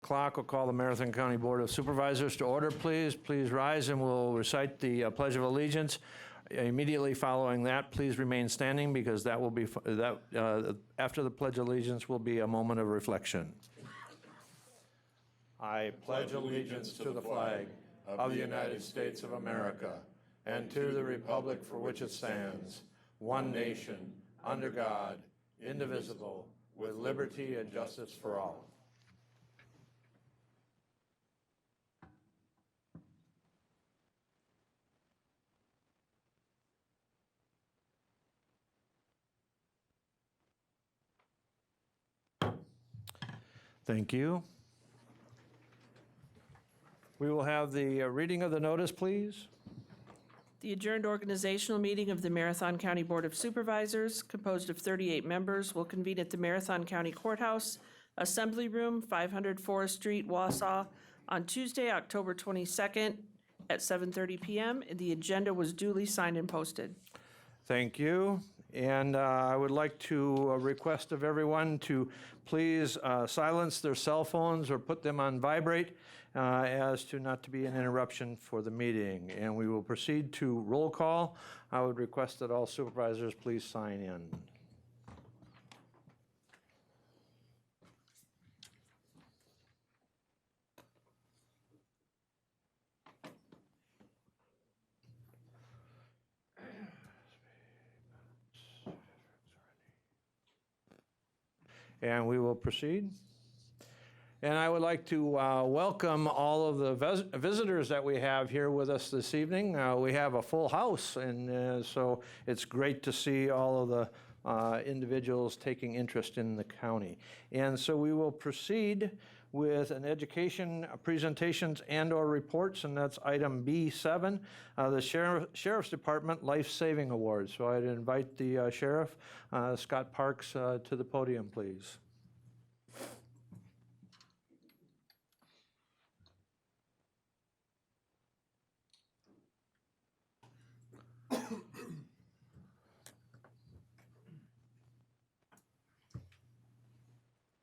Clock will call the Marathon County Board of Supervisors to order, please. Please rise and we'll recite the Pledge of Allegiance. Immediately following that, please remain standing because that will be, after the Pledge of Allegiance will be a moment of reflection. I pledge allegiance to the flag of the United States of America and to the republic for which it stands, one nation, under God, indivisible, with liberty and justice for all. Thank you. We will have the reading of the notice, please. The adjourned organizational meeting of the Marathon County Board of Supervisors, composed of 38 members, will convene at the Marathon County Courthouse, Assembly Room, 500 Forest Street, Wausau, on Tuesday, October 22nd at 7:30 p.m. The agenda was duly signed and posted. Thank you. And I would like to request of everyone to please silence their cell phones or put them on vibrate as to not to be an interruption for the meeting. And we will proceed to roll call. I would request that all supervisors please sign in. And we will proceed. And I would like to welcome all of the visitors that we have here with us this evening. We have a full house, and so it's great to see all of the individuals taking interest in the county. And so we will proceed with an education presentations and/or reports, and that's item B7, the Sheriff's Department Life Saving Awards. So I'd invite the Sheriff, Scott Parks, to the podium, please.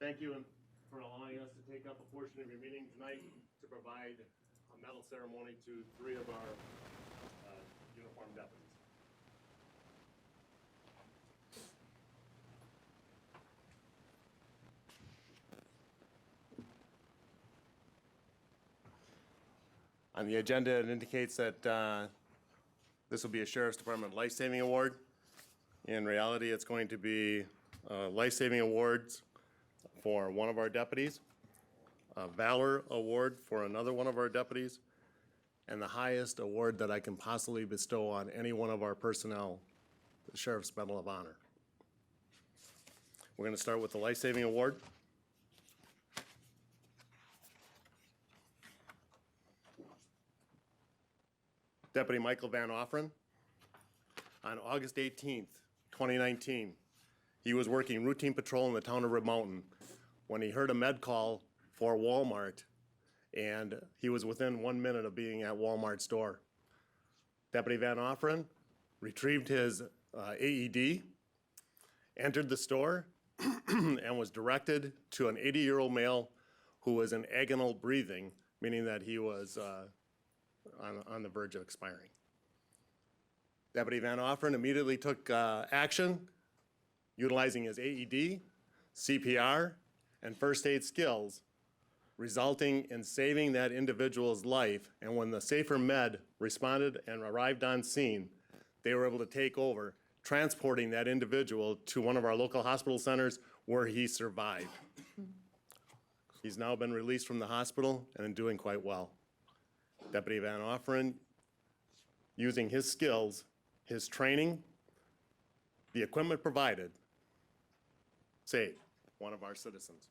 Thank you for allowing us to take up a portion of your meeting tonight to provide a medal ceremony to 3 of our uniformed deputies. On the agenda, it indicates that this will be a Sheriff's Department Life Saving Award. In reality, it's going to be Life Saving Awards for one of our deputies, a Valor Award for another one of our deputies, and the highest award that I can possibly bestow on any one of our personnel, the Sheriff's Medal of Honor. We're going to start with the Life Saving Award. Deputy Michael Van Offeren. On August 18th, 2019, he was working routine patrol in the town of Rib Mountain when he heard a med call for Walmart, and he was within 1 minute of being at Walmart's door. Deputy Van Offeren retrieved his AED, entered the store, and was directed to an 80-year-old male who was in agonal breathing, meaning that he was on the verge of expiring. Deputy Van Offeren immediately took action, utilizing his AED, CPR, and first aid skills, resulting in saving that individual's life. And when the Safer Med responded and arrived on scene, they were able to take over, transporting that individual to one of our local hospital centers where he survived. He's now been released from the hospital and doing quite well. Deputy Van Offeren, using his skills, his training, the equipment provided, saved one of our citizens.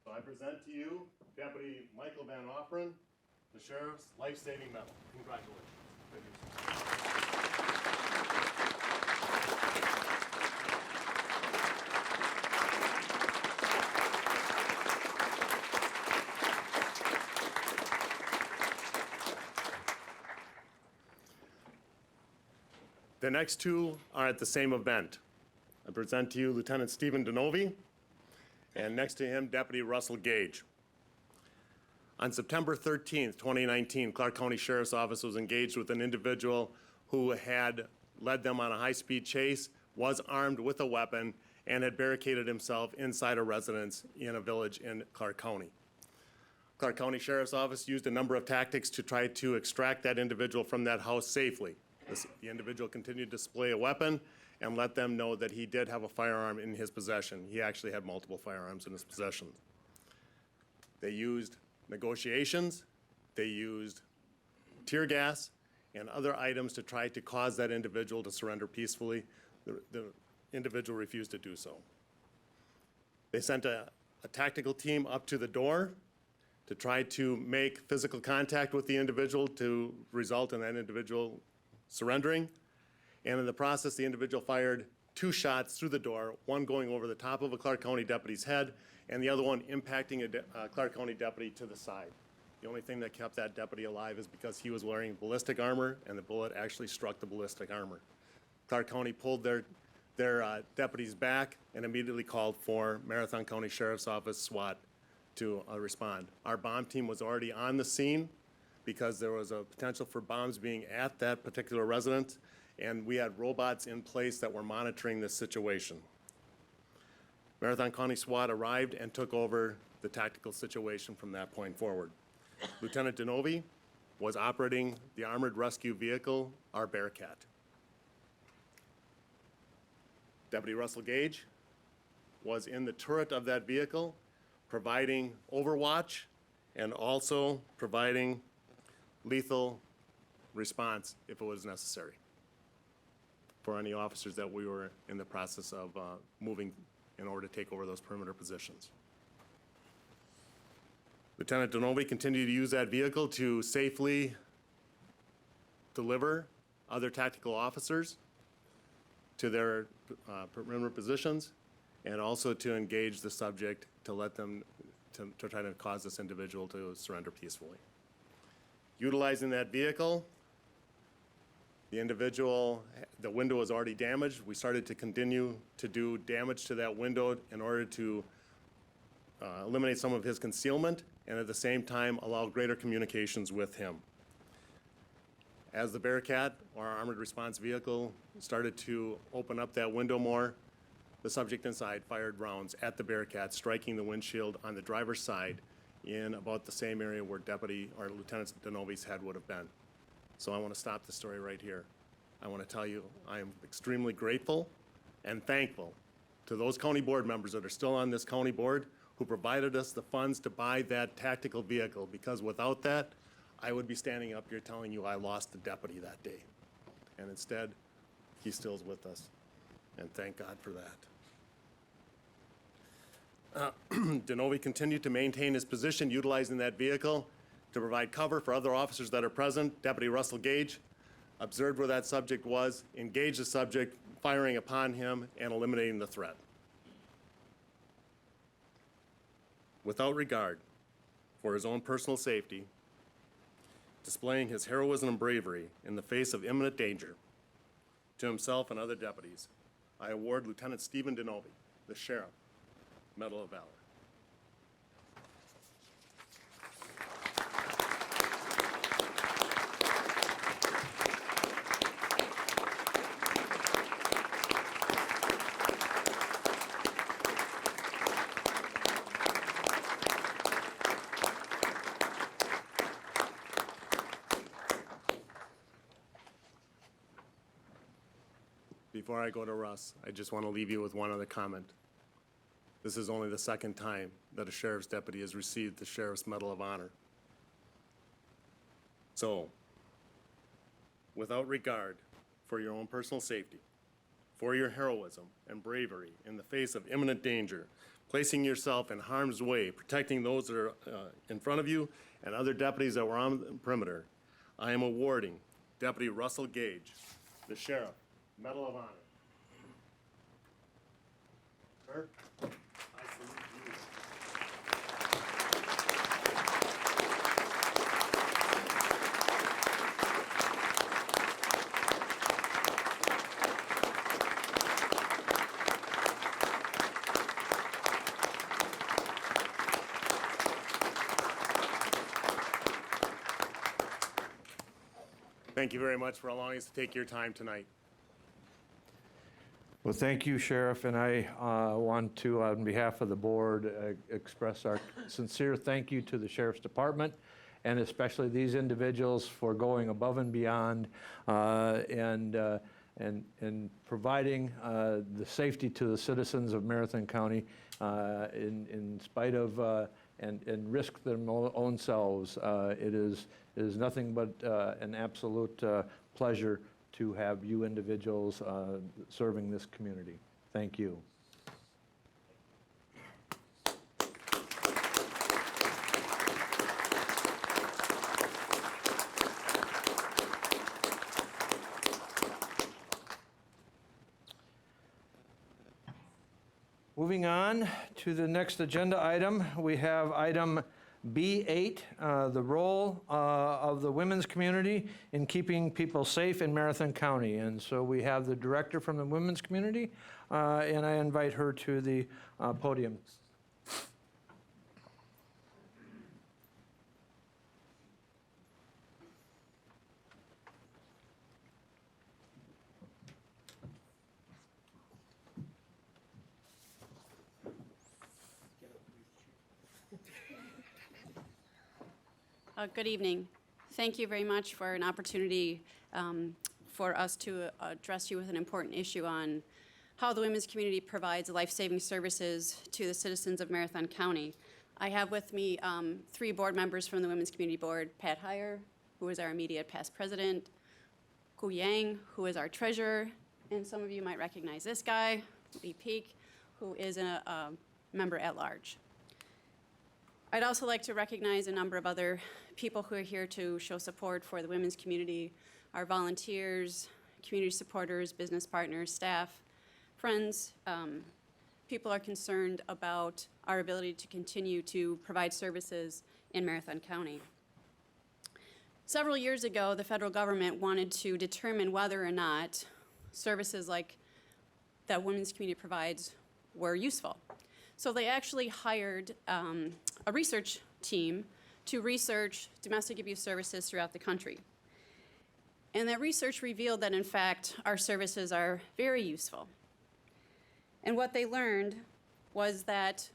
So I present to you Deputy Michael Van Offeren, the Sheriff's Life Saving Medal. Congratulations. Thank you. The next 2 are at the same event. I present to you Lieutenant Stephen Denovi, and next to him, Deputy Russell Gage. On September 13th, 2019, Clark County Sheriff's Office was engaged with an individual who had led them on a high-speed chase, was armed with a weapon, and had barricaded himself inside a residence in a village in Clark County. Clark County Sheriff's Office used a number of tactics to try to extract that individual from that house safely. The individual continued to display a weapon and let them know that he did have a firearm in his possession. He actually had multiple firearms in his possession. They used negotiations, they used tear gas, and other items to try to cause that individual to surrender peacefully. The individual refused to do so. They sent a tactical team up to the door to try to make physical contact with the individual to result in that individual surrendering. And in the process, the individual fired 2 shots through the door, one going over the top of a Clark County deputy's head, and the other one impacting a Clark County deputy to the side. The only thing that kept that deputy alive is because he was wearing ballistic armor, and the bullet actually struck the ballistic armor. Clark County pulled their deputies back and immediately called for Marathon County Sheriff's Office SWAT to respond. Our bomb team was already on the scene because there was a potential for bombs being at that particular residence, and we had robots in place that were monitoring this situation. Marathon County SWAT arrived and took over the tactical situation from that point forward. Lieutenant DeNovi was operating the armored rescue vehicle, our Bearcat. Deputy Russell Gage was in the turret of that vehicle, providing overwatch and also providing lethal response if it was necessary for any officers that we were in the process of moving in order to take over those perimeter positions. Lieutenant DeNovi continued to use that vehicle to safely deliver other tactical officers to their perimeter positions, and also to engage the subject to let them, to try to cause this individual to surrender peacefully. Utilizing that vehicle, the window was already damaged. We started to continue to do damage to that window in order to eliminate some of his concealment, and at the same time allow greater communications with him. As the Bearcat, or our armored response vehicle, started to open up that window more, the subject inside fired rounds at the Bearcat, striking the windshield on the driver's side in about the same area where Deputy or Lieutenant DeNovi's head would have been. So I want to stop the story right here. I want to tell you I am extremely grateful and thankful to those county board members that are still on this county board who provided us the funds to buy that tactical vehicle, because without that, I would be standing up here telling you I lost the deputy that day. And instead, he still's with us, and thank God for that. DeNovi continued to maintain his position utilizing that vehicle to provide cover for other officers that are present. Deputy Russell Gage observed where that subject was, engaged the subject, firing upon him and eliminating the threat. Without regard for his own personal safety, displaying his heroism and bravery in the face of imminent danger to himself and other deputies, I award Lieutenant Stephen DeNovi, the Sheriff, Medal of Valor. Before I go to Russ, I just want to leave you with one other comment. This is only the second time that a sheriff's deputy has received the Sheriff's Medal of Honor. So, without regard for your own personal safety, for your heroism and bravery in the face of imminent danger, placing yourself in harm's way, protecting those that are in front of you and other deputies that were on the perimeter, I am awarding Deputy Russell Gage, the Sheriff, Medal of Honor. Sir, I salute you. Thank you very much for allowing us to take your time tonight. Well, thank you, Sheriff, and I want to, on behalf of the board, express our sincere thank you to the Sheriff's Department, and especially these individuals for going above and beyond and providing the safety to the citizens of Marathon County in spite of and risk their own selves. It is nothing but an absolute pleasure to have you individuals serving this community. Thank you. Moving on to the next agenda item, we have item B8, the role of the women's community in keeping people safe in Marathon County. And so we have the director from the women's community, and I invite her to the podium. Good evening. Thank you very much for an opportunity for us to address you with an important issue on how the women's community provides life-saving services to the citizens of Marathon County. I have with me 3 board members from the Women's Community Board: Pat Heyer, who is our immediate past president; Ku Yang, who is our treasurer, and some of you might recognize this guy, Lee Peak, who is a member at large. I'd also like to recognize a number of other people who are here to show support for the women's community: our volunteers, community supporters, business partners, staff, friends. People are concerned about our ability to continue to provide services in Marathon County. Several years ago, the federal government wanted to determine whether or not services like that women's community provides were useful. So they actually hired a research team to research domestic abuse services throughout the country. And that research revealed that, in fact, our services are very useful. And what they learned was that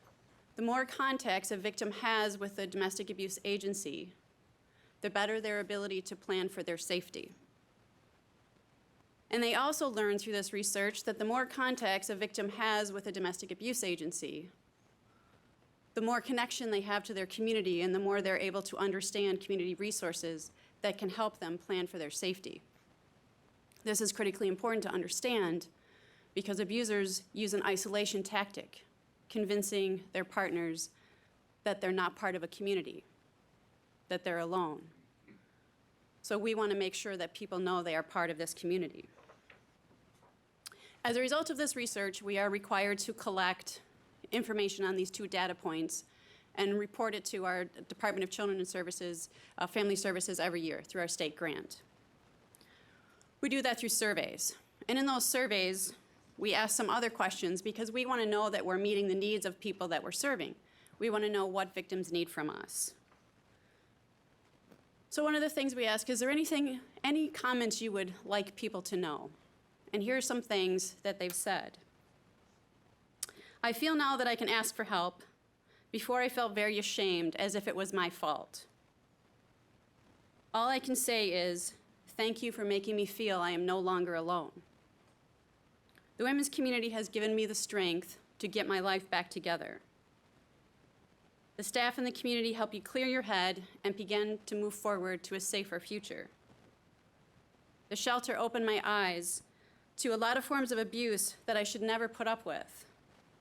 the more contacts a victim has with the domestic abuse agency, the better their ability to plan for their safety. And they also learned through this research that the more contacts a victim has with a domestic abuse agency, the more connection they have to their community and the more they're able to understand community resources that can help them plan for their safety. This is critically important to understand because abusers use an isolation tactic, convincing their partners that they're not part of a community, that they're alone. So we want to make sure that people know they are part of this community. As a result of this research, we are required to collect information on these 2 data points and report it to our Department of Children and Services, Family Services every year through our state grant. We do that through surveys. And in those surveys, we ask some other questions because we want to know that we're meeting the needs of people that we're serving. We want to know what victims need from us. So one of the things we ask, is there any comments you would like people to know? And here are some things that they've said. I feel now that I can ask for help. Before I felt very ashamed, as if it was my fault. All I can say is, thank you for making me feel I am no longer alone. The women's community has given me the strength to get my life back together. The staff in the community help you clear your head and begin to move forward to a safer future. The shelter opened my eyes to a lot of forms of abuse that I should never put up with.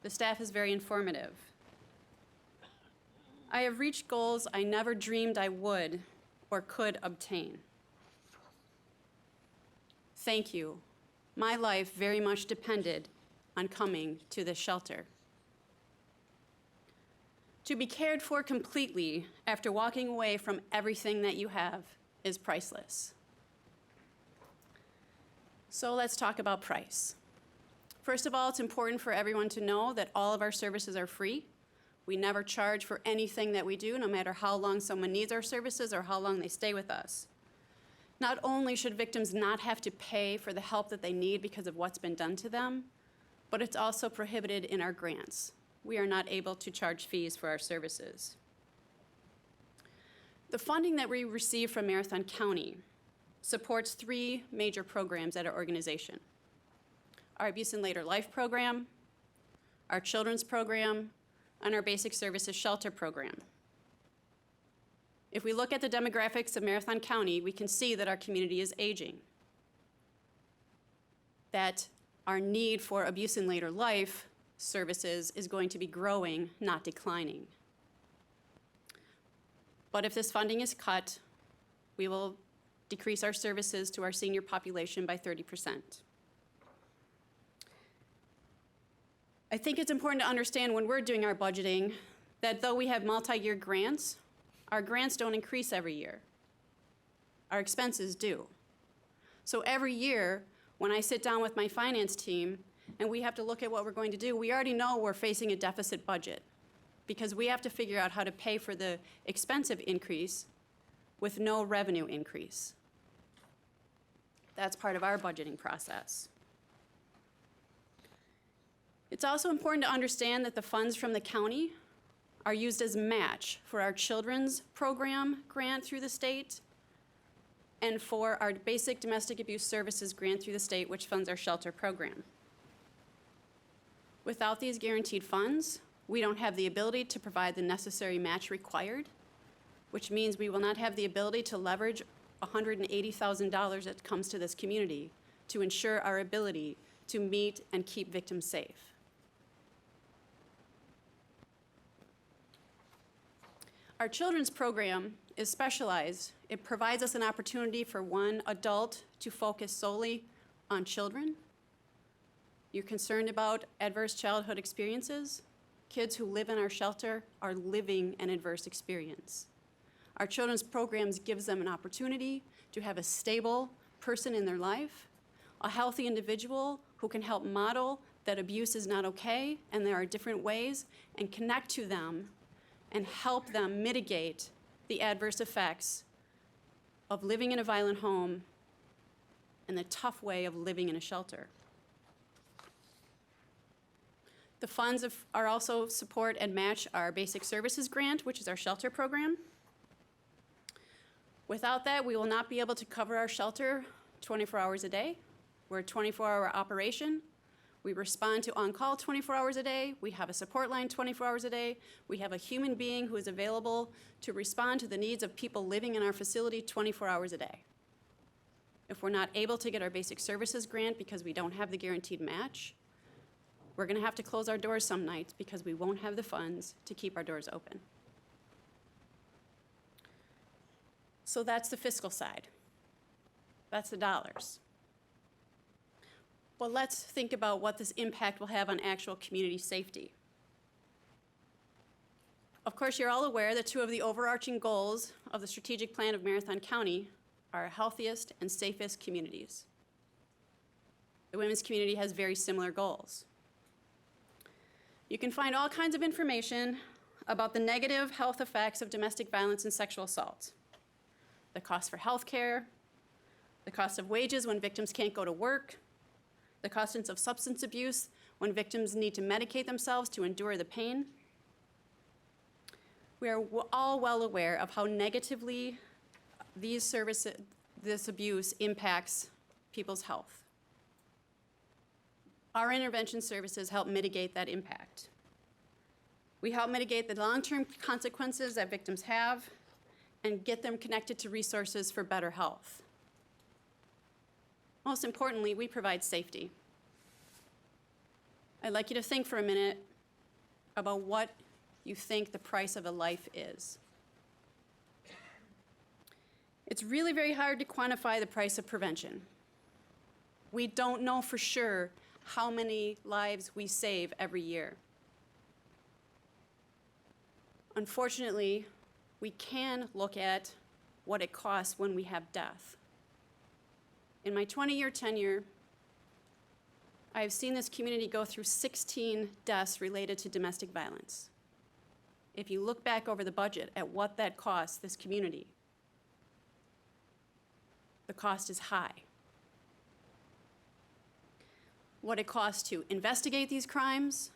The staff is very informative. I have reached goals I never dreamed I would or could obtain. Thank you. My life very much depended on coming to this shelter. To be cared for completely after walking away from everything that you have is priceless. So let's talk about price. First of all, it's important for everyone to know that all of our services are free. We never charge for anything that we do, no matter how long someone needs our services or how long they stay with us. Not only should victims not have to pay for the help that they need because of what's been done to them, but it's also prohibited in our grants. We are not able to charge fees for our services. The funding that we receive from Marathon County supports 3 major programs at our organization: our Abuse and Later Life program, our Children's program, and our Basic Services Shelter program. If we look at the demographics of Marathon County, we can see that our community is aging, that our need for abuse and later life services is going to be growing, not declining. But if this funding is cut, we will decrease our services to our senior population by 30%. I think it's important to understand when we're doing our budgeting that though we have multi-year grants, our grants don't increase every year. Our expenses do. So every year, when I sit down with my finance team and we have to look at what we're going to do, we already know we're facing a deficit budget because we have to figure out how to pay for the expensive increase with no revenue increase. That's part of our budgeting process. It's also important to understand that the funds from the county are used as match for our children's program grant through the state and for our basic domestic abuse services grant through the state, which funds our shelter program. Without these guaranteed funds, we don't have the ability to provide the necessary match required, which means we will not have the ability to leverage $180,000 that comes to this community to ensure our ability to meet and keep victims safe. Our children's program is specialized. It provides us an opportunity for one adult to focus solely on children. You're concerned about adverse childhood experiences? Kids who live in our shelter are living an adverse experience. Our children's programs gives them an opportunity to have a stable person in their life, a healthy individual who can help model that abuse is not okay and there are different ways, and connect to them and help them mitigate the adverse effects of living in a violent home and the tough way of living in a shelter. The funds are also support and match our basic services grant, which is our shelter program. Without that, we will not be able to cover our shelter 24 hours a day. We're a 24-hour operation. We respond to on-call 24 hours a day. We have a support line 24 hours a day. We have a human being who is available to respond to the needs of people living in our facility 24 hours a day. If we're not able to get our basic services grant because we don't have the guaranteed match, we're gonna have to close our doors some nights because we won't have the funds to keep our doors open. So that's the fiscal side. That's the dollars. Well, let's think about what this impact will have on actual community safety. Of course, you're all aware that 2 of the overarching goals of the strategic plan of Marathon County are our healthiest and safest communities. The women's community has very similar goals. You can find all kinds of information about the negative health effects of domestic violence and sexual assault. The cost for health care, the cost of wages when victims can't go to work, the costs of substance abuse when victims need to medicate themselves to endure the pain. We are all well aware of how negatively this abuse impacts people's health. Our intervention services help mitigate that impact. We help mitigate the long-term consequences that victims have and get them connected to resources for better health. Most importantly, we provide safety. I'd like you to think for a minute about what you think the price of a life is. It's really very hard to quantify the price of prevention. We don't know for sure how many lives we save every year. Unfortunately, we can look at what it costs when we have death. In my 20-year tenure, I have seen this community go through 16 deaths related to domestic violence. If you look back over the budget at what that costs this community, The cost is high. What it costs to investigate these crimes,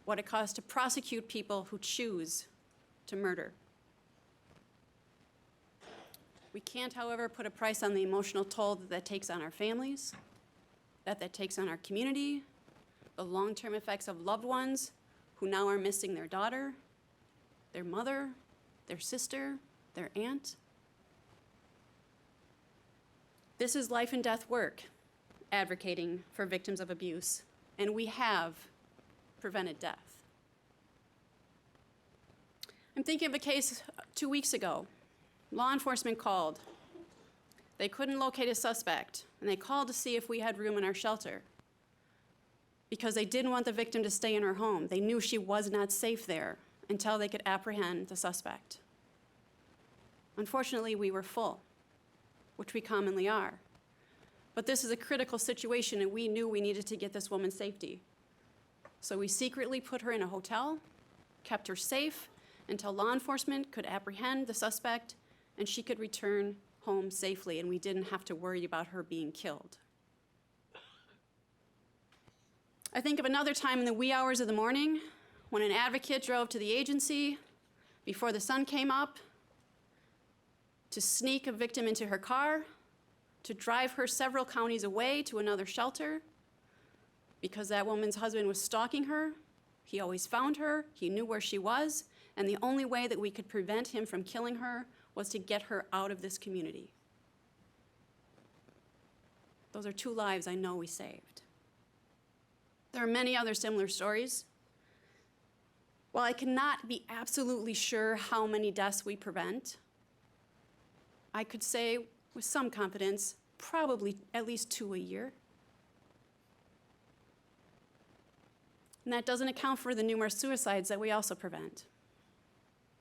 what it costs to prosecute people who choose to murder. We can't, however, put a price on the emotional toll that takes on our families, that takes on our community, the long-term effects of loved ones who now are missing their daughter, their mother, their sister, their aunt. This is life and death work, advocating for victims of abuse, and we have prevented death. I'm thinking of a case 2 weeks ago. Law enforcement called. They couldn't locate a suspect, and they called to see if we had room in our shelter because they didn't want the victim to stay in her home. They knew she was not safe there until they could apprehend the suspect. Unfortunately, we were full, which we commonly are. But this is a critical situation, and we knew we needed to get this woman safety. So we secretly put her in a hotel, kept her safe until law enforcement could apprehend the suspect and she could return home safely, and we didn't have to worry about her being killed. I think of another time in the wee hours of the morning when an advocate drove to the agency before the sun came up to sneak a victim into her car, to drive her several counties away to another shelter because that woman's husband was stalking her. He always found her, he knew where she was, and the only way that we could prevent him from killing her was to get her out of this community. Those are 2 lives I know we saved. There are many other similar stories. While I cannot be absolutely sure how many deaths we prevent, I could say with some confidence, probably at least 2 a year. And that doesn't account for the numerous suicides that we also prevent.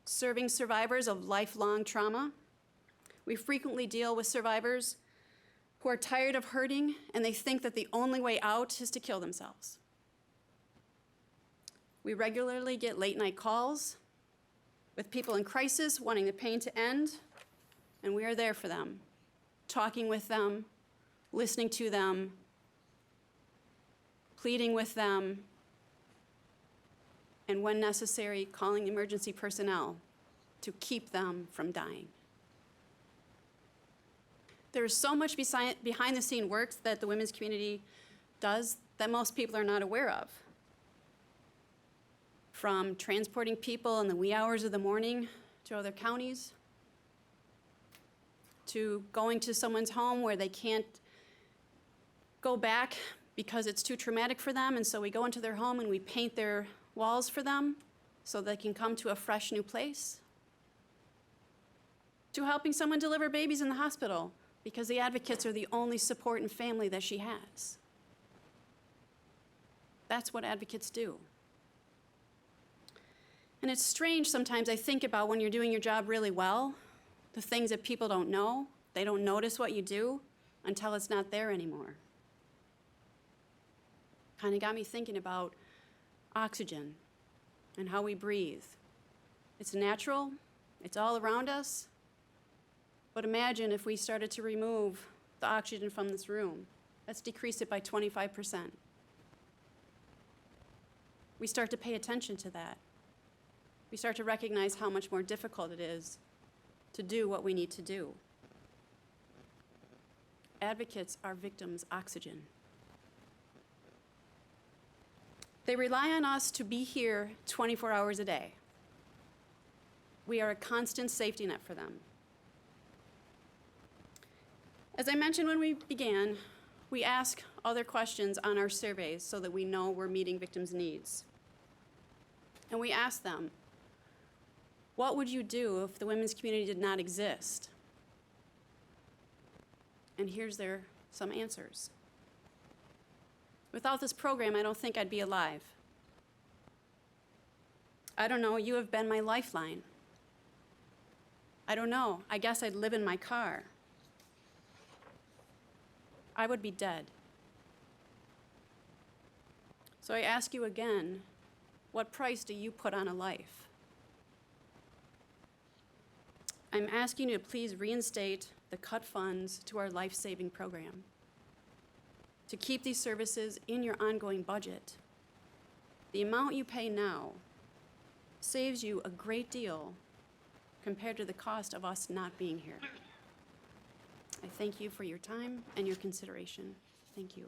Serving survivors of lifelong trauma, we frequently deal with survivors who are tired of hurting and they think that the only way out is to kill themselves. We regularly get late-night calls with people in crisis wanting the pain to end, and we are there for them, talking with them, listening to them, pleading with them, and when necessary, calling emergency personnel to keep them from dying. There is so much behind-the-scene work that the women's community does that most people are not aware of. From transporting people in the wee hours of the morning to other counties, to going to someone's home where they can't go back because it's too traumatic for them, and so we go into their home and we paint their walls for them so they can come to a fresh new place. To helping someone deliver babies in the hospital because the advocates are the only support and family that she has. That's what advocates do. And it's strange sometimes I think about when you're doing your job really well, the things that people don't know, they don't notice what you do until it's not there anymore. Kind of got me thinking about oxygen and how we breathe. It's natural, it's all around us, but imagine if we started to remove the oxygen from this room. Let's decrease it by 25%. We start to pay attention to that. We start to recognize how much more difficult it is to do what we need to do. Advocates are victims' oxygen. They rely on us to be here 24 hours a day. We are a constant safety net for them. As I mentioned when we began, we ask other questions on our surveys so that we know we're meeting victims' needs. And we ask them, what would you do if the women's community did not exist? And here's some answers. Without this program, I don't think I'd be alive. I don't know, you have been my lifeline. I don't know, I guess I'd live in my car. I would be dead. So I ask you again, what price do you put on a life? I'm asking you to please reinstate the cut funds to our life-saving program, to keep these services in your ongoing budget. The amount you pay now saves you a great deal compared to the cost of us not being here. I thank you for your time and your consideration. Thank you.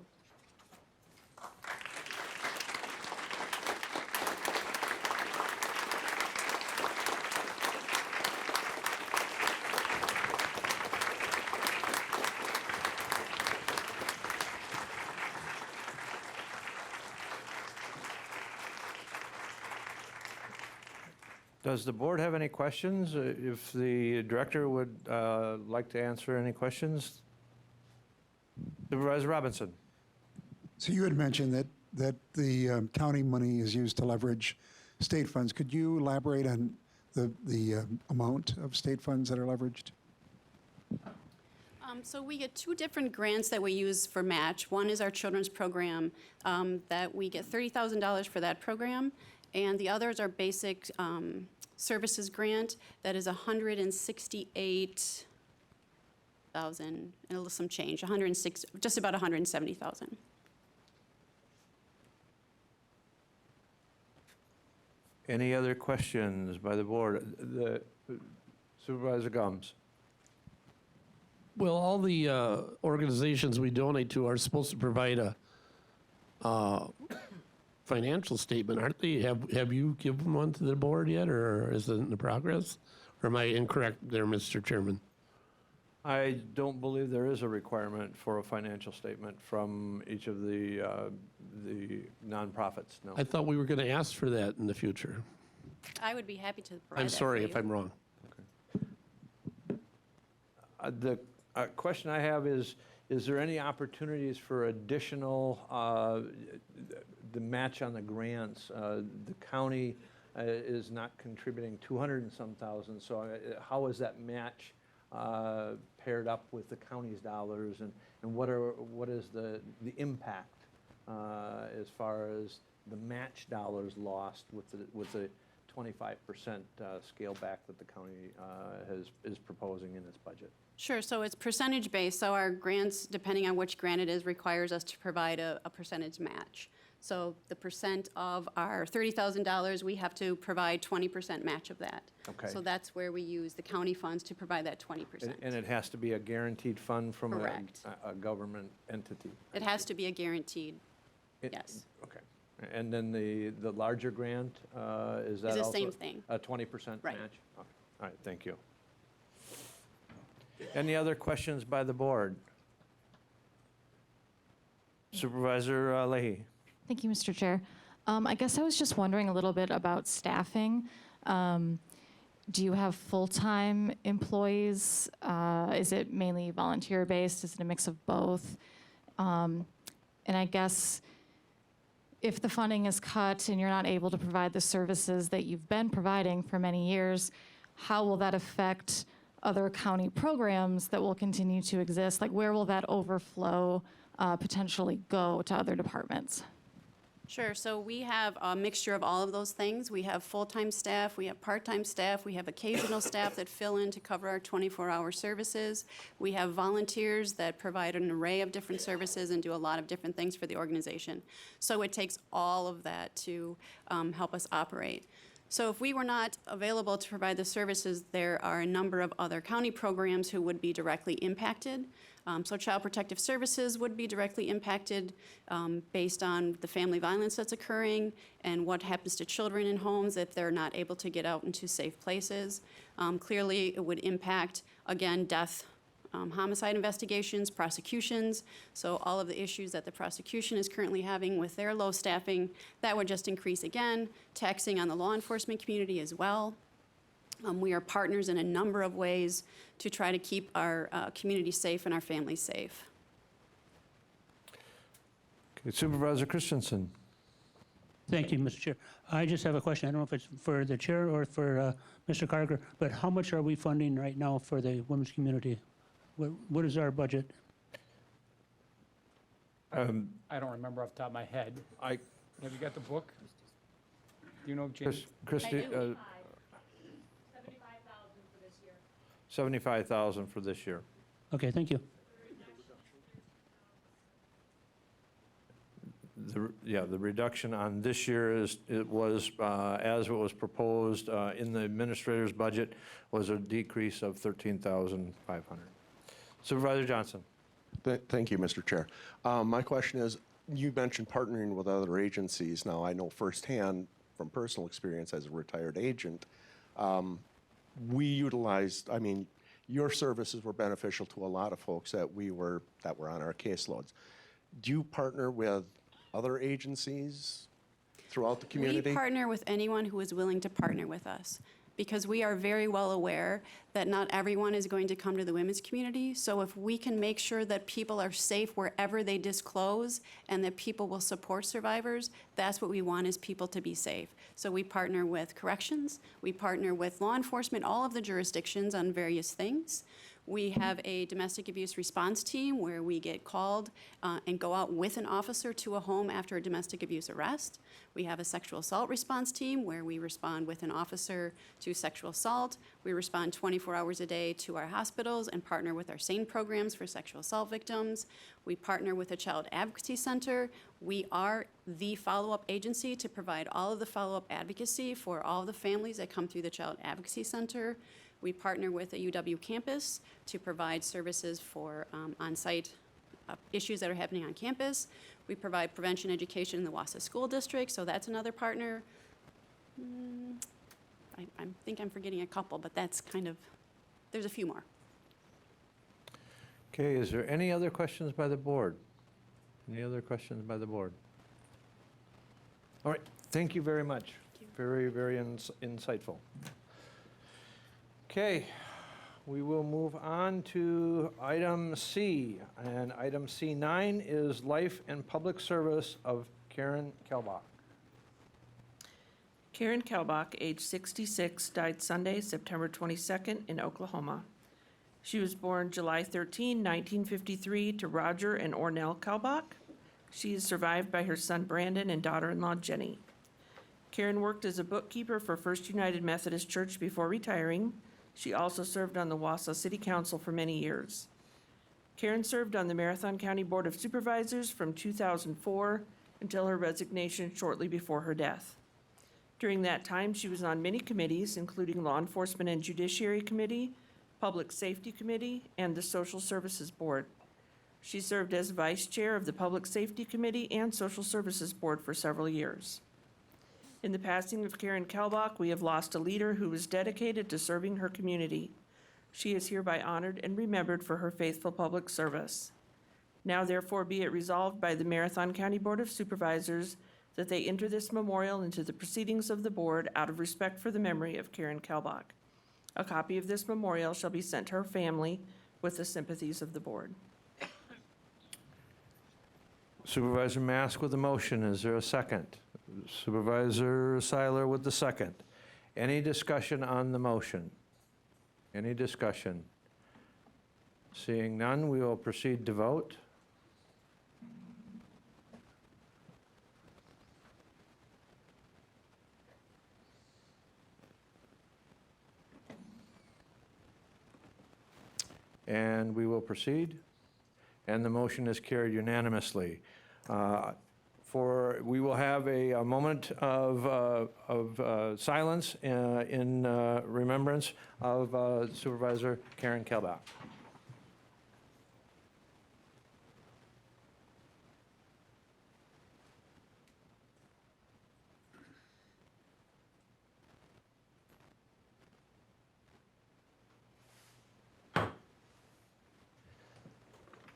Does the board have any questions? If the director would like to answer any questions? Supervisor Robinson. So you had mentioned that the county money is used to leverage state funds. Could you elaborate on the amount of state funds that are leveraged? So we get two different grants that we use for match. One is our children's program, that we get $30,000 for that program, and the other is our basic services grant that is $168,000 and some change, just about $170,000. Any other questions by the board? Supervisor Gums. Well, all the organizations we donate to are supposed to provide a financial statement, aren't they? Have you given one to the board yet, or is it in the progress? Or am I incorrect there, Mr. Chairman? I don't believe there is a requirement for a financial statement from each of the nonprofits, no. I thought we were going to ask for that in the future. I would be happy to provide I'm that sorry for if you. I'm wrong. The question I have is there any opportunities for additional, the match on the grants? The county is not contributing 200 and some thousand, so how is that match paired up with the county's dollars, and what is the impact as far as the match dollars lost with the 25% scale back that the county is proposing in its budget? Sure, so it's percentage based, so our grants, depending on which grant it is, requires us to provide a percentage match. So the percent of our $30,000, we have to provide 20% match of that. Okay. So that's where we use the county funds to provide that 20%. And it has to be a guaranteed fund from Correct. a government entity? It has to be a guaranteed, It- yes. Okay. And then the larger grant, is that It's the also? same thing. A 20% match? Right. Okay. All right, thank you. Any other questions by the board? Supervisor Leahy. Thank you, Mr. Chair. I guess I was just wondering a little bit about staffing. Do you have full-time employees? Is it mainly volunteer-based? Is it a mix of both? And I guess if the funding is cut and you're not able to provide the services that you've been providing for many years, how will that affect other county programs that will continue to exist? Like, where will that overflow potentially go to other departments? Sure, so we have a mixture of all of those things. We have full-time staff, we have part-time staff, we have occasional staff that fill in to cover our 24-hour services. We have volunteers that provide an array of different services and do a lot of different things for the organization. So it takes all of that to help us operate. So if we were not available to provide the services, there are a number of other county programs who would be directly impacted. So Child Protective Services would be directly impacted based on the family violence that's occurring and what happens to children in homes if they're not able to get out into safe places. Clearly, it would impact, again, death, homicide investigations, prosecutions. So all of the issues that the prosecution is currently having with their low staffing, that would just increase again, taxing on the law enforcement community as well. We are partners in a number of ways to try to keep our community safe and our families safe. Okay, Supervisor Christensen. Thank you, Mr. Chair. I just have a question. I don't know if it's for the chair or for Mr. Carger, but how much are we funding right now for the women's community? What is our budget? I don't remember off the top of my head. I, Have you got the book? Do you know, James? Christie, 75,000 for this year. Okay, thank you. The reduction on this year is, it was, as it was proposed in the administrator's budget, was a decrease of 13,500. Supervisor Johnson. Thank you, Mr. Chair. My question is, you mentioned partnering with other agencies. Now, I know firsthand from personal experience as a retired agent, we utilized, I mean, your services were beneficial to a lot of folks that were on our caseloads. Do you partner with other agencies throughout the community? We partner with anyone who is willing to partner with us, because we are very well aware that not everyone is going to come to the women's community. So if we can make sure that people are safe wherever they disclose and that people will support survivors, that's what we want, is people to be safe. So we partner with corrections, we partner with law enforcement, all of the jurisdictions on various things. We have a domestic abuse response team where we get called and go out with an officer to a home after a domestic abuse arrest. We have a sexual assault response team where we respond with an officer to sexual assault. We respond 24 hours a day to our hospitals and partner with our SANE programs for sexual assault victims. We partner with a child advocacy center. We are the follow-up agency to provide all of the follow-up advocacy for all of the families that come through the child advocacy center. We partner with a UW campus to provide services for on-site issues that are happening on campus. We provide prevention education in the Wausau School District, so that's another partner. I think I'm forgetting a couple, but that's kind of, there's a few more. Okay, is there any other questions by the board? Any other questions by the board? All right, thank you very much. Very, very insightful. Okay, we will move on to item C. And item C9 is life and public service of Karen Kelbach. Karen Kelbach, age 66, died Sunday, September 22nd in Oklahoma. She was born July 13, 1953 to Roger and Ornell Kelbach. She is survived by her son Brandon and daughter-in-law Jenny. Karen worked as a bookkeeper for First United Methodist Church before retiring. She also served on the Wausau City Council for many years. Karen served on the Marathon County Board of Supervisors from 2004 until her resignation shortly before her death. During that time, she was on many committees, including Law Enforcement and Judiciary Committee, Public Safety Committee, and the Social Services Board. She served as Vice Chair of the Public Safety Committee and Social Services Board for several years. In the passing of Karen Kelbach, we have lost a leader who was dedicated to serving her community. She is hereby honored and remembered for her faithful public service. Now therefore be it resolved by the Marathon County Board of Supervisors that they enter this memorial into the proceedings of the board out of respect for the memory of Karen Kelbach. A copy of this memorial shall be sent to her family with the sympathies of the board. Supervisor Mask with the motion. Is there a second? Supervisor Seiler with the second. Any discussion on the motion? Any discussion? Seeing none, we will proceed to vote. And we will proceed. And the motion is carried unanimously. We will have a moment of silence in remembrance of Supervisor Karen Kelbach.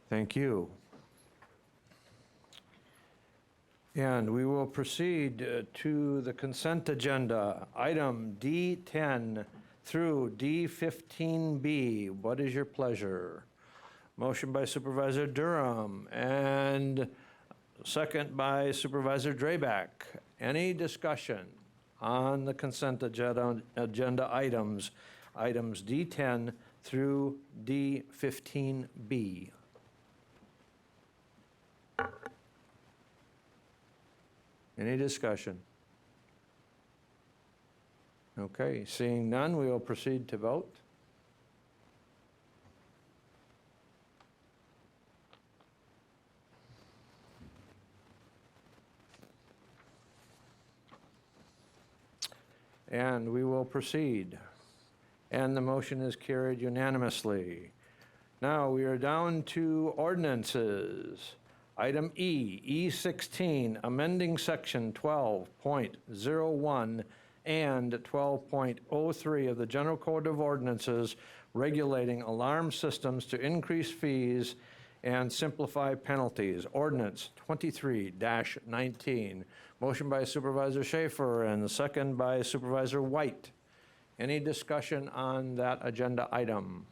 Thank you. And we will proceed to the consent agenda, item D10 through D15B. What is your pleasure? Motion by Supervisor Durham and second by Supervisor Drabek. Any discussion on the consent agenda items D10 through D15B? Any discussion? Okay, seeing none, we will proceed to vote. And we will proceed. And the motion is carried unanimously. Now, we are down to ordinances. Item E, E16, amending section 12.01 and 12.03 of the General Code of Ordinances regulating alarm systems to increase fees and simplify penalties. Ordinance 23-19. Motion by Supervisor Schaefer and second by Supervisor White. Any discussion on that agenda item?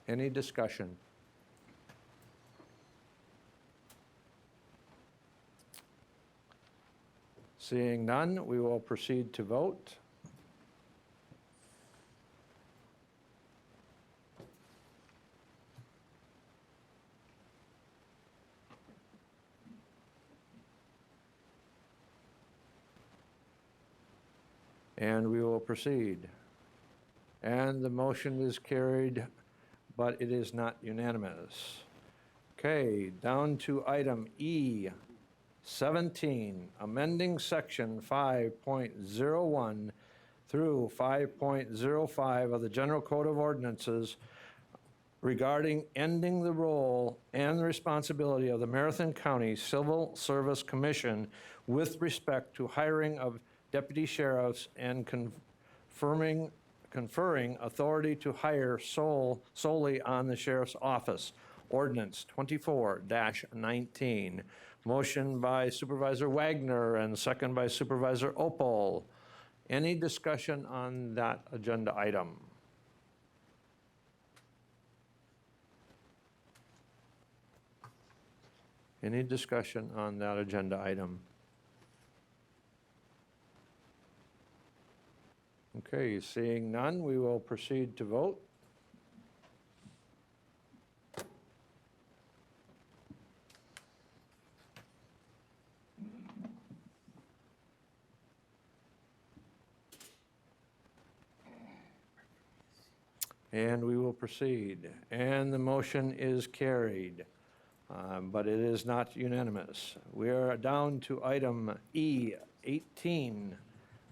Any discussion? Seeing none, we will proceed to vote. And we will proceed. And the motion is carried, but it is not unanimous. Okay, down to item E, 17, amending section 5.01 through 5.05 of the General Code of Ordinances regarding ending the role and the responsibility of the Marathon County Civil Service Commission with respect to hiring of deputy sheriffs and conferring authority to hire solely on the sheriff's office. Ordinance 24-19. Motion by Supervisor Wagner and second by Supervisor Opal. Any discussion on that agenda item? Any discussion on that agenda item? Okay, seeing none, we will proceed to vote. And we will proceed. And the motion is carried, but it is not unanimous. We are down to item E18,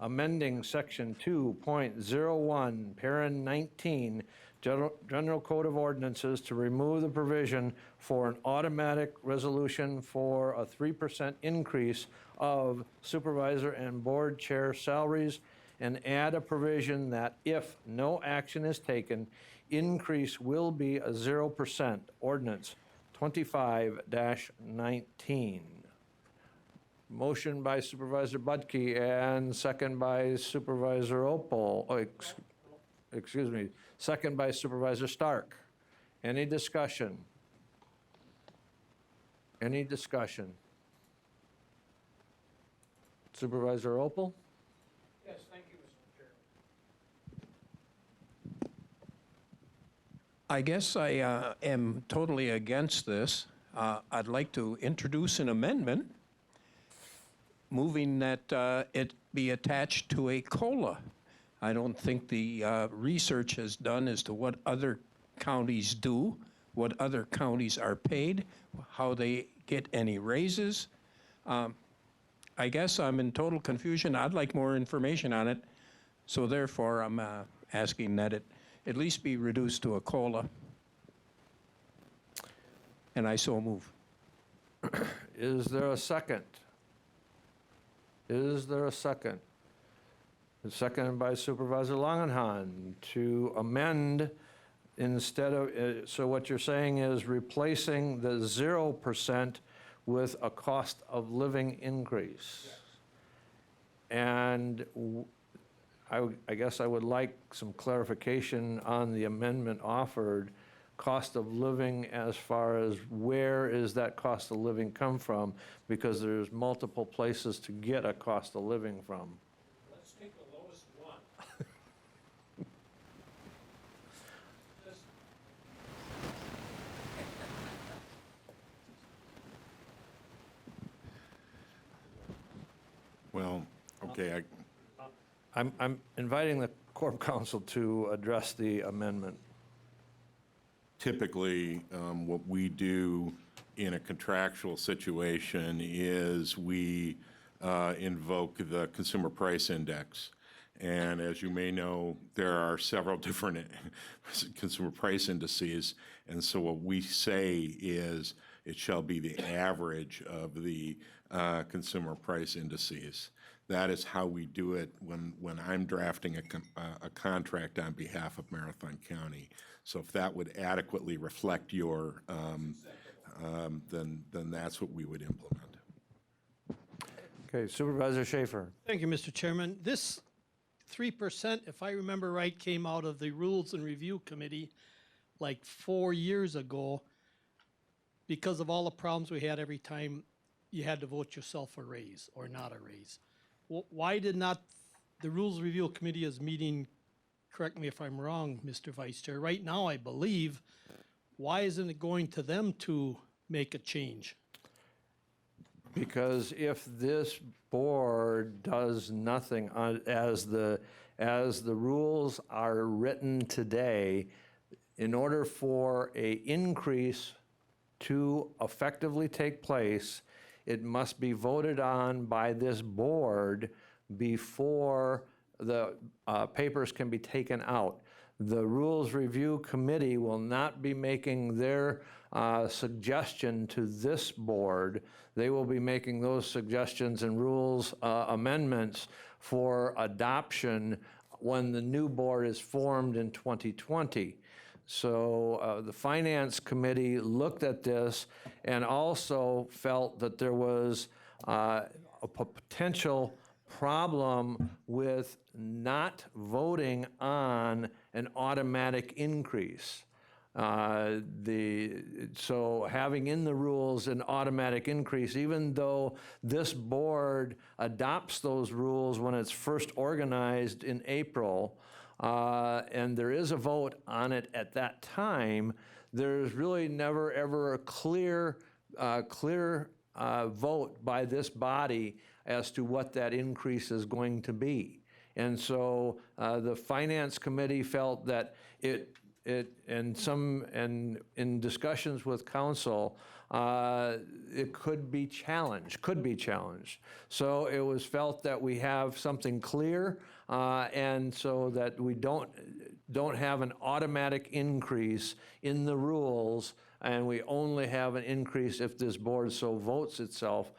amending section 2.01, parent 19, General Code of Ordinances to remove the provision for an automatic resolution for a 3% increase of supervisor and board chair salaries and add a provision that if no action is taken, increase will be a 0%. Ordinance 25-19. Motion by Supervisor Budke and second by Supervisor Opal, excuse me, second by Supervisor Stark. Any discussion? Any discussion? Supervisor Opal? Yes, thank you, Mr. Chair. I guess I am totally against this. I'd like to introduce an amendment moving that it be attached to a COLA. I don't think the research has done as to what other counties do, what other counties are paid, how they get any raises. I guess I'm in total confusion. I'd like more information on it. So therefore, I'm asking that it at least be reduced to a COLA. And I so move. Is there a second? Is there a second? Seconded by Supervisor Langenhan to amend instead of, so what you're saying is replacing the 0% with a cost of living increase. Yes. And I guess I would like some clarification on the amendment offered. Cost of living as far as where is that cost of living come from? Because there's multiple places to get a cost of living from. Let's take the lowest one. Well, okay, I'm inviting the Corp Council to address the amendment. typically, what we do in a contractual situation is we invoke the Consumer Price Index. And as you may know, there are several different consumer price indices. And so what we say is it shall be the average of the consumer price indices. That is how we do it when I'm drafting a contract on behalf of Marathon County. So if that would adequately reflect your, then that's what we would implement. Okay, Supervisor Schaefer. Thank you, Mr. Chairman. This 3%, if I remember right, came out of the Rules and Review Committee like 4 years ago because of all the problems we had every time you had to vote yourself a raise or not a raise. Why did not the Rules Review Committee is meeting, correct me if I'm wrong, Mr. Vice Chair, right now, I believe, why isn't it going to them to make a change? Because if this board does nothing as the rules are written today, in order for a increase to effectively take place, it must be voted on by this board before the papers can be taken out. The Rules Review Committee will not be making their suggestion to this board. They will be making those suggestions and rules amendments for adoption when the new board is formed in 2020. So the Finance Committee looked at this and also felt that there was a potential problem with not voting on an automatic increase. So having in the rules an automatic increase, even though this board adopts those rules when it's first organized in April, and there is a vote on it at that time, there's really never ever a clear vote by this body as to what that increase is going to be. And so the Finance Committee felt that in discussions with council, it could be challenged. So it was felt that we have something clear, and so that we don't have an automatic increase in the rules, and we only have an increase if this board so votes itself.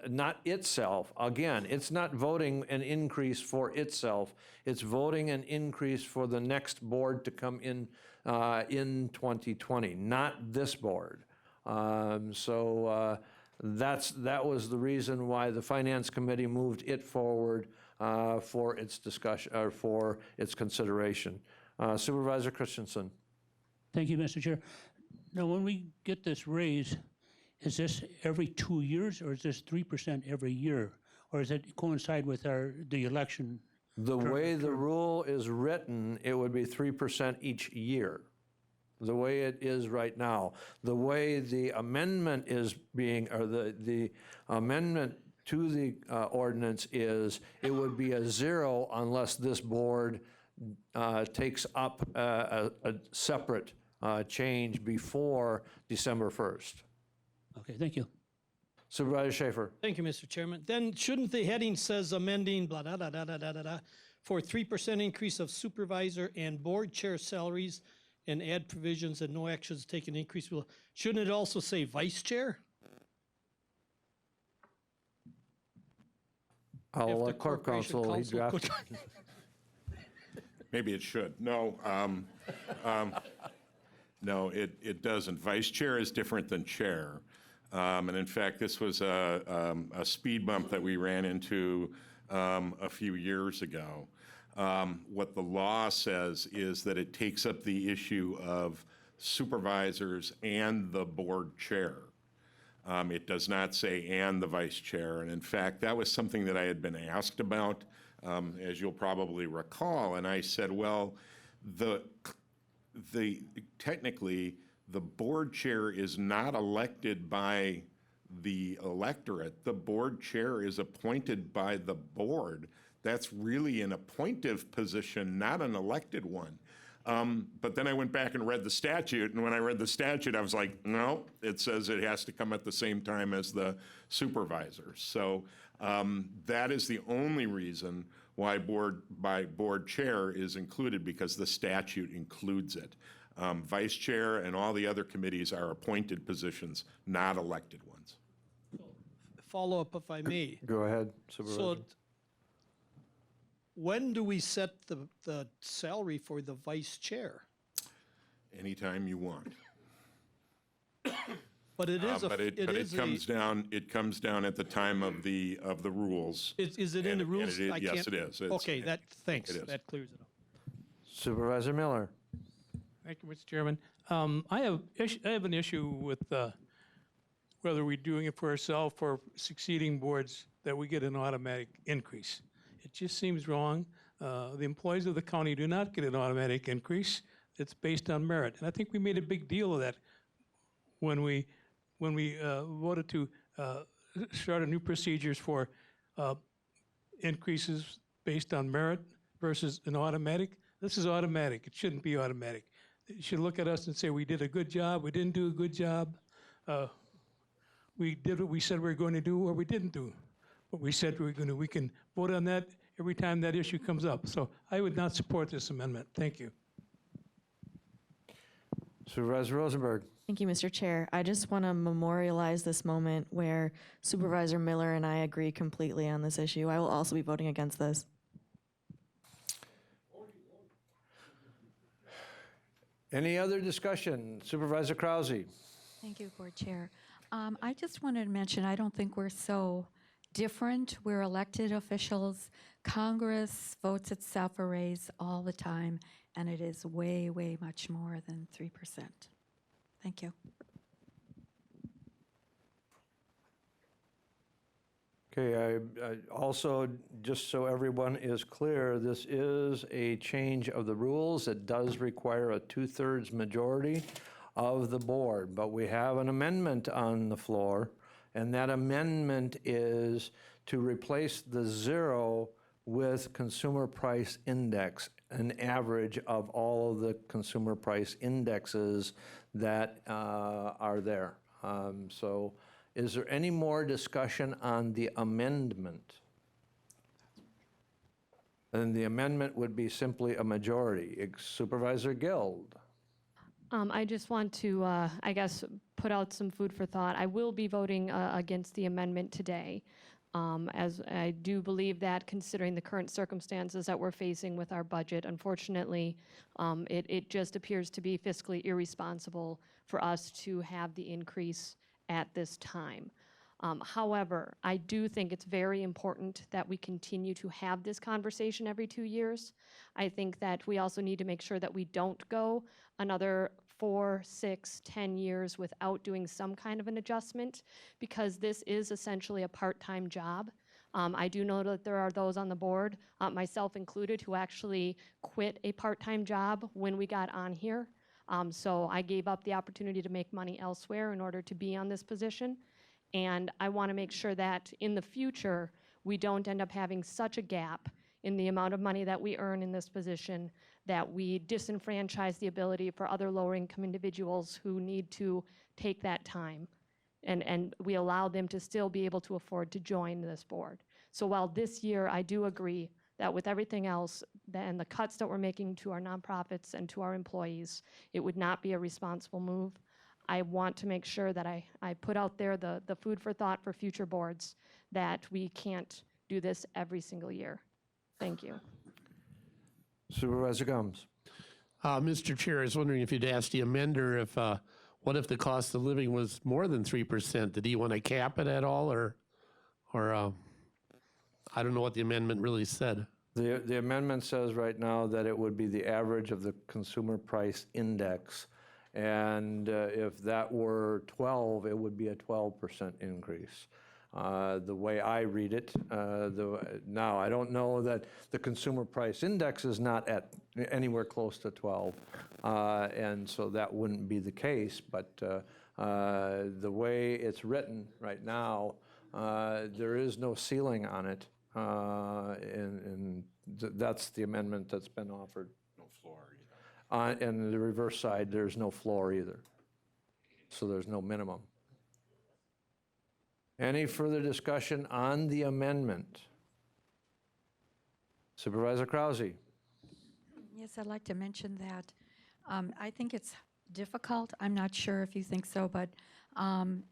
Not itself. Again, it's not voting an increase for itself. It's voting an increase for the next board to come in 2020, not this board. That was the reason why the Finance Committee moved it forward for its discussion, or for its consideration. Supervisor Christensen. Thank you, Mr. Chair. Now, when we get this raise, is this every 2 years, or is this 3% every year? Or does it coincide with the election? The way the rule is written, it would be 3% each year, the way it is right now. The way the amendment is being, or the amendment to the ordinance is, it would be a 0 unless this board takes up a separate change before December 1st. Okay, thank you. Supervisor Schaefer. Thank you, Mr. Chairman. Then shouldn't the heading says amending blah, da, da, da, da, da, da, da, for 3% increase of supervisor and board chair salaries and add provisions and no actions taken increase will, shouldn't it also say vice chair? I'll If the let Corp Corporation Counsel, he Council drafted. could- Maybe it should. No, no, it doesn't. Vice chair is different than chair. And in fact, this was a speed bump that we ran into a few years ago. What the law says is that it takes up the issue of supervisors and the board chair. It does not say and the vice chair. And in fact, that was something that I had been asked about, as you'll probably recall. And I said, well, technically, the board chair is not elected by the electorate. The board chair is appointed by the board. That's really an appointive position, not an elected one. But then I went back and read the statute, and when I read the statute, I was like, no, it says it has to come at the same time as the supervisor. So that is the only reason why board chair is included, because the statute includes it. Vice chair and all the other committees are appointed positions, not elected ones. Follow up if I may. Go ahead, So Supervisor. when do we set the salary for the vice chair? Anytime you want. But it is a, But it comes down at the time of the rules. is it in the And rules? it is- I yes, can't- it is. It's- Okay, thanks. it is. That clears it up. Supervisor Miller. Thank you, Mr. Chairman. I have an issue with whether we're doing it for ourselves or succeeding boards, that we get an automatic increase. It just seems wrong. The employees of the county do not get an automatic increase. It's based on merit. And I think we made a big deal of that when we voted to start a new procedures for increases based on merit versus an automatic. This is automatic. It shouldn't be automatic. You should look at us and say, we did a good job, we didn't do a good job. We did what we said we were going to do, or we didn't do what we said we were going to. We can vote on that every time that issue comes up. So I would not support this amendment. Thank you. Supervisor Rosenberg. Thank you, Mr. Chair. I just want to memorialize this moment where Supervisor Miller and I agree completely on this issue. I will also be voting against this. Any other discussion? Supervisor Krause. Thank you, Board Chair. I just wanted to mention, I don't think we're so different. We're elected officials. Congress votes itself a raise all the time, and it is way, way much more than 3%. Thank you. Okay, I also, just so everyone is clear, this is a change of the rules. It does require a 2/3 majority of the board, but we have an amendment on the floor, and that amendment is to replace the 0 with consumer price index, an average of all of the consumer price indexes that are there. So is there any more discussion on the amendment? And the amendment would be simply a majority. Supervisor Guild. I just want to, I guess, put out some food for thought. I will be voting against the amendment today, as I do believe that, considering the current circumstances that we're facing with our budget, unfortunately, it just appears to be fiscally irresponsible for us to have the increase at this time. However, I do think it's very important that we continue to have this conversation every 2 years. I think that we also need to make sure that we don't go another 4, 6, 10 years without doing some kind of an adjustment, because this is essentially a part-time job. I do know that there are those on the board, myself included, who actually quit a part-time job when we got on here. So I gave up the opportunity to make money elsewhere in order to be on this position. And I want to make sure that in the future, we don't end up having such a gap in the amount of money that we earn in this position that we disenfranchise the ability for other lower-income individuals who need to take that time. And we allow them to still be able to afford to join this board. So while this year I do agree that with everything else and the cuts that we're making to our nonprofits and to our employees, it would not be a responsible move. I want to make sure that I put out there the food for thought for future boards, that we can't do this every single year. Thank you. Supervisor Gomes. Mr. Chair, I was wondering if you'd ask the amender if, what if the cost of living was more than 3%? Did he want to cap it at all, or I don't know what the amendment really said. The amendment says right now that it would be the average of the consumer price index. And if that were 12, it would be a 12% increase. The way I read it, now I don't know that the consumer price index is not at anywhere close to 12, and so that wouldn't be the case. But the way it's written right now, there is no ceiling on it, and that's the amendment that's been offered. No floor And the reverse side, there's no floor either. So there's no minimum. Any further discussion on the amendment? Supervisor Krause? Yes, I'd like to mention that. I think it's difficult. I'm not sure if you think so, but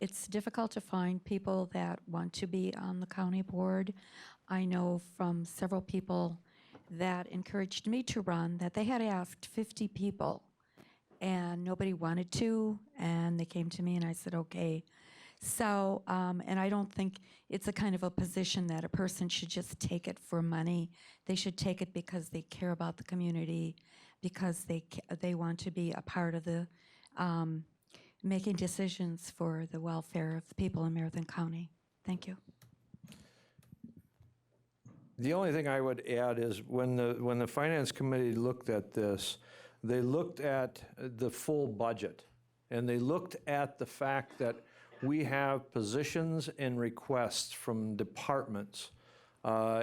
it's difficult to find people that want to be on the county board. I know from several people that encouraged me to run that they had asked 50 people and nobody wanted to, and they came to me and I said, okay. So, and I don't think it's a kind of a position that a person should just take it for money. They should take it because they care about the community, because they want to be a part of the making decisions for the welfare of the people in Marathon County. Thank you. The only thing I would add is when the Finance Committee looked at this, they looked at the full budget, and they looked at the fact that we have positions and requests from departments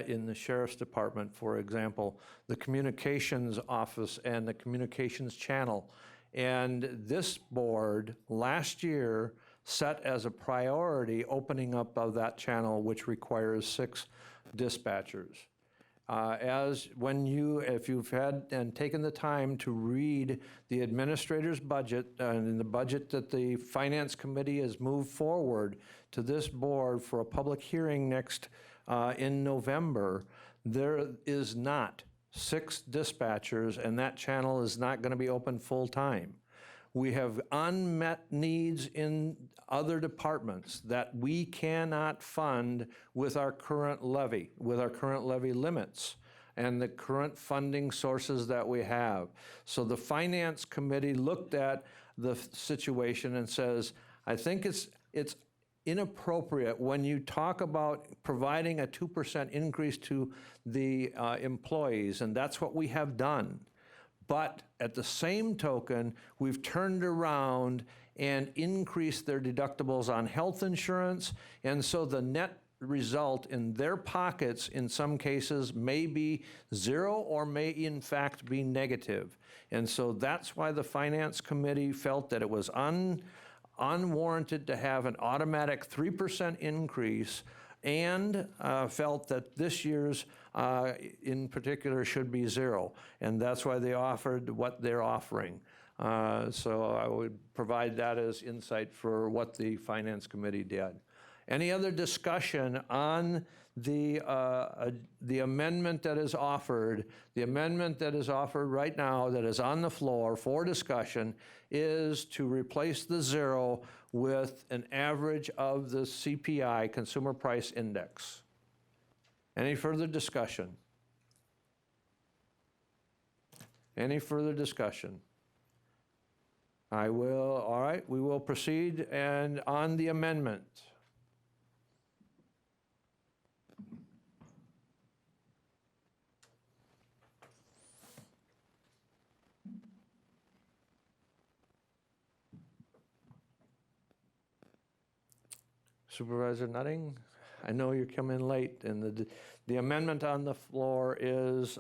in the Sheriff's Department, for example, the Communications Office and the Communications Channel. And this board last year set as a priority opening up of that channel, which requires 6 dispatchers. If you've had and taken the time to read the administrator's budget and the budget that the Finance Committee has moved forward to this board for a public hearing next in November, there is not 6 dispatchers, and that channel is not going to be open full time. We have unmet needs in other departments that we cannot fund with our current levy limits and the current funding sources that we have. So the Finance Committee looked at the situation and says, I think it's inappropriate when you talk about providing a 2% increase to the employees, and that's what we have done. But at the same token, we've turned around and increased their deductibles on health insurance, and so the net result in their pockets in some cases may be 0 or may in fact be negative. And so that's why the Finance Committee felt that it was unwarranted to have an automatic 3% increase, and felt that this year's in particular should be 0. And that's why they offered what they're offering. So I would provide that as insight for what the Finance Committee did. Any other discussion on the amendment that is offered? The amendment that is offered right now that is on the floor for discussion is to replace the 0 with an average of the CPI, Consumer Price Index. Any further discussion? Any further discussion? All right, we will proceed and on the amendment. Supervisor Nutting, I know you come in late, and the amendment on the floor is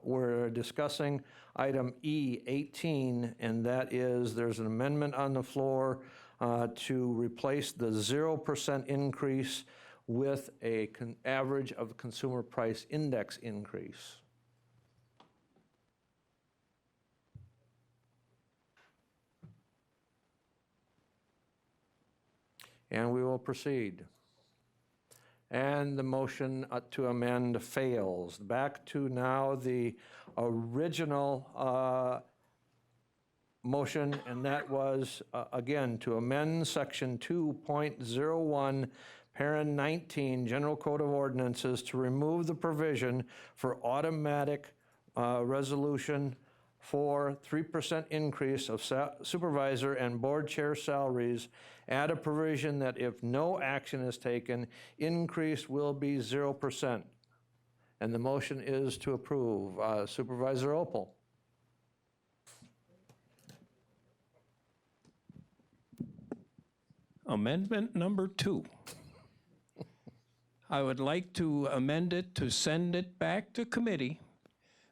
we're discussing item E18, and that is there's an amendment on the floor to replace the 0% increase with a average of Consumer Price Index increase. And we will proceed. And the motion to amend fails. Back to now the original motion, and that was, again, to amend Section 2.01, Parent 19, General Code of Ordinances, to remove the provision for automatic resolution for 3% increase of supervisor and board chair salaries, add a provision that if no action is taken, increase will be 0%. And the motion is to approve. Supervisor Opel. Amendment number 2. I would like to amend it to send it back to committee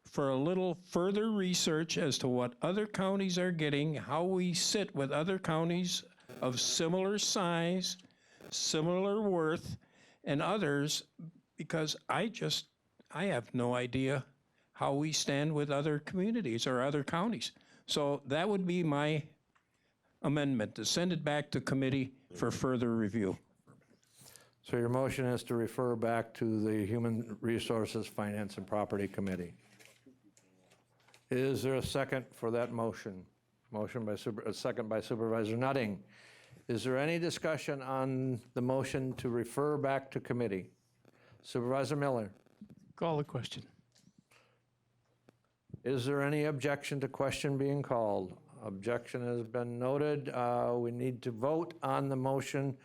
for a little further research as to what other counties are getting, how we sit with other counties of similar size, similar worth, and others, because I have no idea how we stand with other communities or other counties. So that would be my amendment, to send it back to committee for further review. So your motion is to refer back to the Human Resources, Finance, and Property Committee. Is there a second for that motion? A second by Supervisor Nutting. Is there any discussion on the motion to refer back to committee? Supervisor Miller? Call the question. Is there any objection to question being called? Objection has been noted. We need to vote on the motion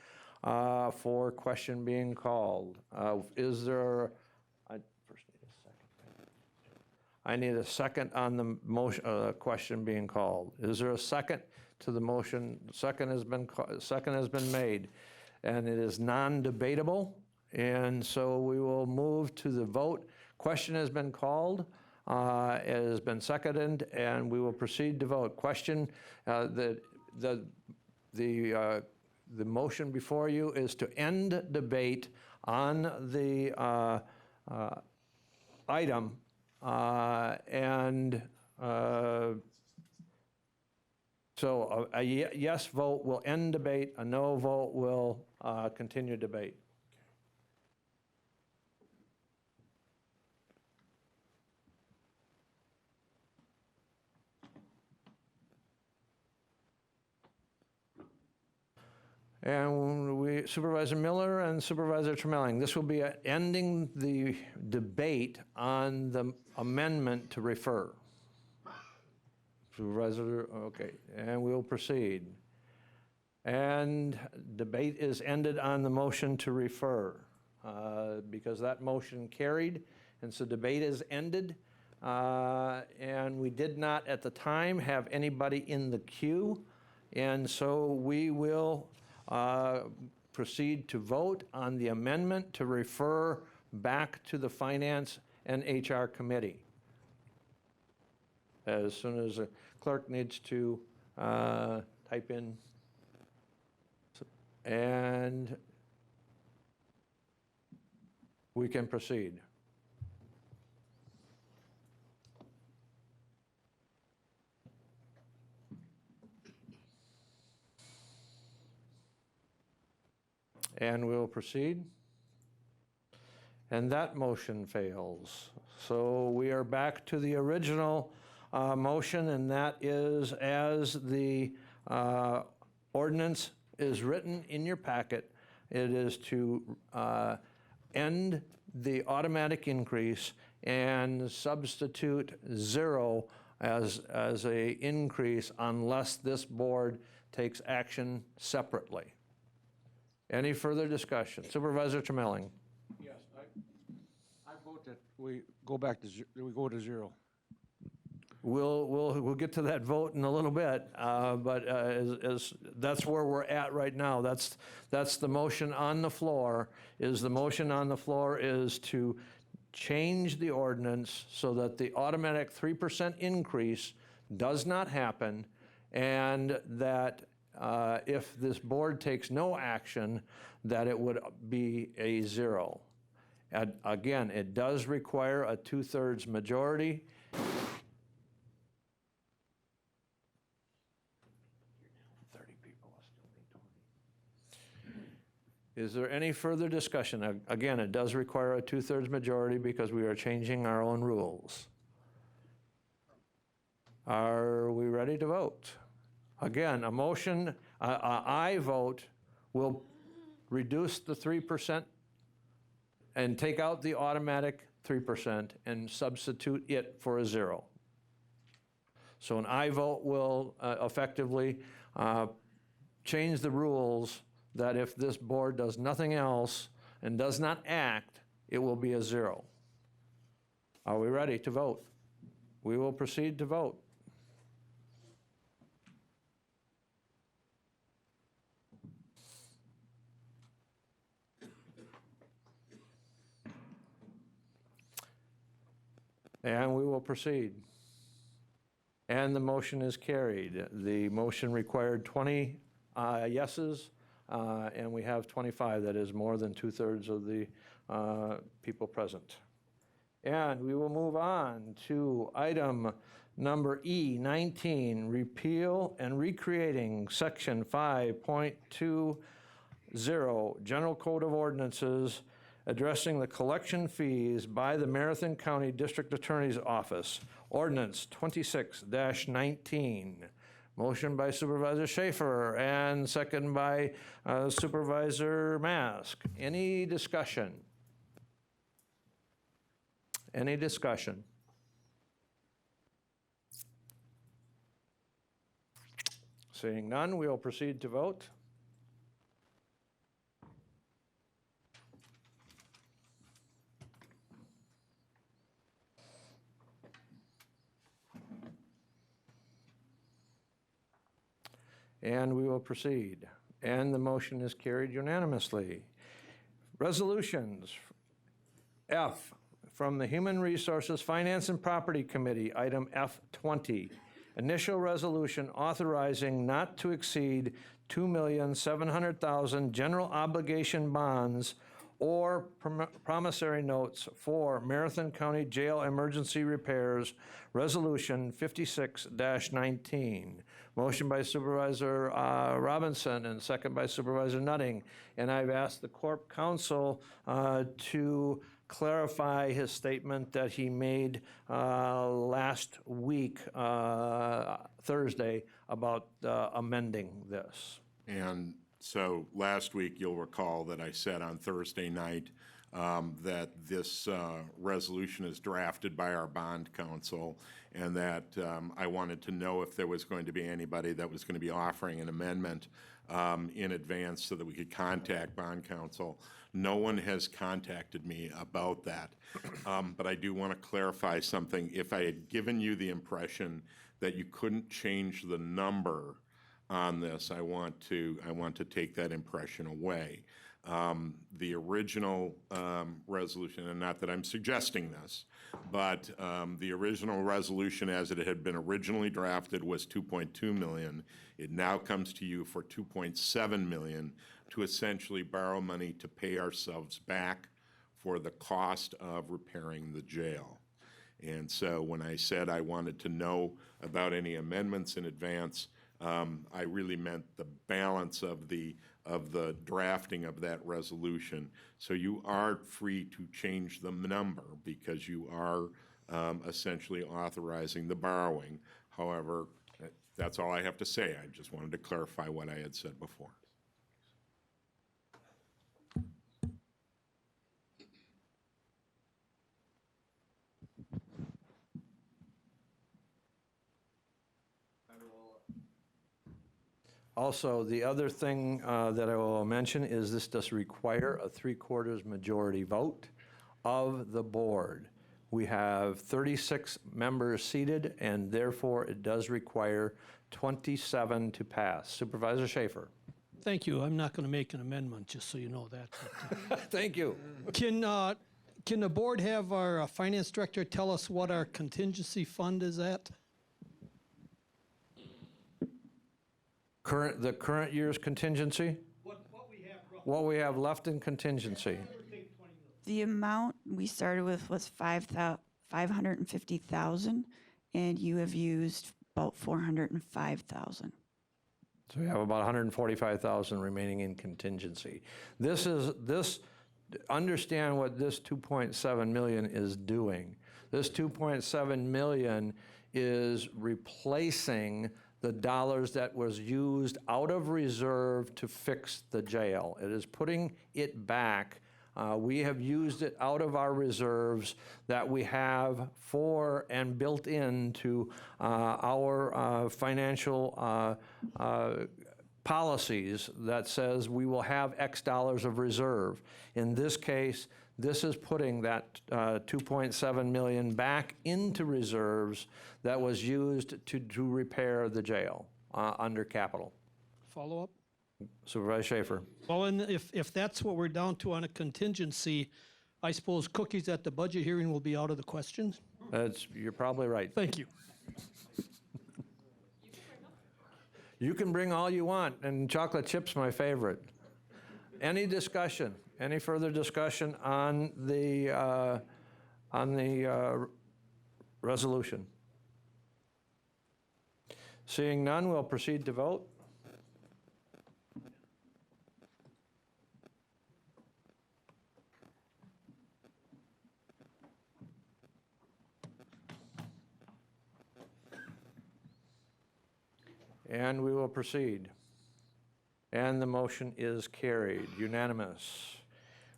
for question being called. Is there, I first need a second. I need a second on the motion, question being called. Is there a second to the motion? Second has been made, and it is non-debatable, and so we will move to the vote. Question has been called. It has been seconded, and we will proceed to vote. Question, the motion before you is to end debate on the item, so a yes vote will end debate, a no vote will continue debate. And Supervisor Miller and Supervisor Tremelling, this will be ending the debate on the amendment to refer. Supervisor, okay, and we'll proceed. And debate is ended on the motion to refer because that motion carried, and so debate is ended. And we did not at the time have anybody in the queue, and so we will proceed to vote on the amendment to refer back to the Finance and HR Committee. As soon as the clerk needs to type in, and we can proceed. And we'll proceed. And that motion fails. So we are back to the original motion, and that is as the ordinance is written in your packet. It is to end the automatic increase and substitute 0 as a increase unless this board takes action separately. Any further discussion? Supervisor Tremelling. Yes, I vote that we go back to we go to 0. We'll get to that vote in a little bit, but as that's where we're at right now. That's the motion on the floor. The motion on the floor is to change the ordinance so that the automatic 3% increase does not happen, and that if this board takes no action, that it would be a 0. And again, it does require a 2/3 majority. Is there any further discussion? Again, it does require a 2/3 majority because we are changing our own rules. Are we ready to vote? Again, a motion, aye vote will reduce the 3% and take out the automatic 3% and substitute it for a 0. So an aye vote will effectively change the rules that if this board does nothing else and does not act, it will be a 0. Are we ready to vote? We will proceed to vote. And we will proceed. And the motion is carried. The motion required 20 yeses, and we have 25. That is more than 2/3 of the people present. And we will move on to item number E19, repeal and recreating Section 5.20, General Code of Ordinances, addressing the collection fees by the Marathon County District Attorney's Office, Ordinance 26-19. Motion by Supervisor Schaefer and second by Supervisor Mask. Any discussion? Any discussion? Seeing none, we will proceed to vote. And we will proceed. And the motion is carried unanimously. Resolutions. F, from the Human Resources, Finance and Property Committee, item F20. Initial resolution authorizing not to exceed $2,700,000 general obligation bonds or promissory notes for Marathon County Jail emergency repairs, Resolution 56-19. Motion by Supervisor Robinson and second by Supervisor Nutting. And I've asked the Corp Counsel to clarify his statement that he made last week, Thursday, about amending this. And so last week, you'll recall that I said on Thursday night that this resolution is drafted by our bond counsel, and that I wanted to know if there was going to be anybody that was going to be offering an amendment in advance so that we could contact bond counsel. No one has contacted me about that, but I do want to clarify something. If I had given you the impression that you couldn't change the number on this, I want to take that impression away. The original resolution, and not that I'm suggesting this, but the original resolution as it had been originally drafted was 2.2 million. It now comes to you for 2.7 million to essentially borrow money to pay ourselves back for the cost of repairing the jail. And so when I said I wanted to know about any amendments in advance, I really meant the balance of the drafting of that resolution. So you are free to change the number because you are essentially authorizing the borrowing. However, that's all I have to say. I just wanted to clarify what I had said before. Also, the other thing that I will mention is this does require a 3/4 majority vote of the board. We have 36 members seated, and therefore it does require 27 to pass. Supervisor Schaefer. Thank you. I'm not going to make an amendment, just so you know that. Thank you. Can the board have our finance director tell us what our contingency fund is at? The current year's contingency? What we have left in contingency. The amount we started with was 550,000, and you have used about 405,000. So we have about 145,000 remaining in contingency. Understand what this 2.7 million is doing. This 2.7 million is replacing the dollars that was used out of reserve to fix the jail. It is putting it back. We have used it out of our reserves that we have for and built into our financial policies that says we will have X dollars of reserve. In this case, this is putting that 2.7 million back into reserves that was used to repair the jail under capital. Follow up? Supervisor Schaefer. Well, and if that's what we're down to on a contingency, I suppose cookies at the budget hearing will be out of the question? You're probably right. Thank you. You can bring all you want, and chocolate chip's my favorite. Any discussion? Any further discussion on the resolution? Seeing none, we'll proceed to vote. And we will proceed. And the motion is carried, unanimous.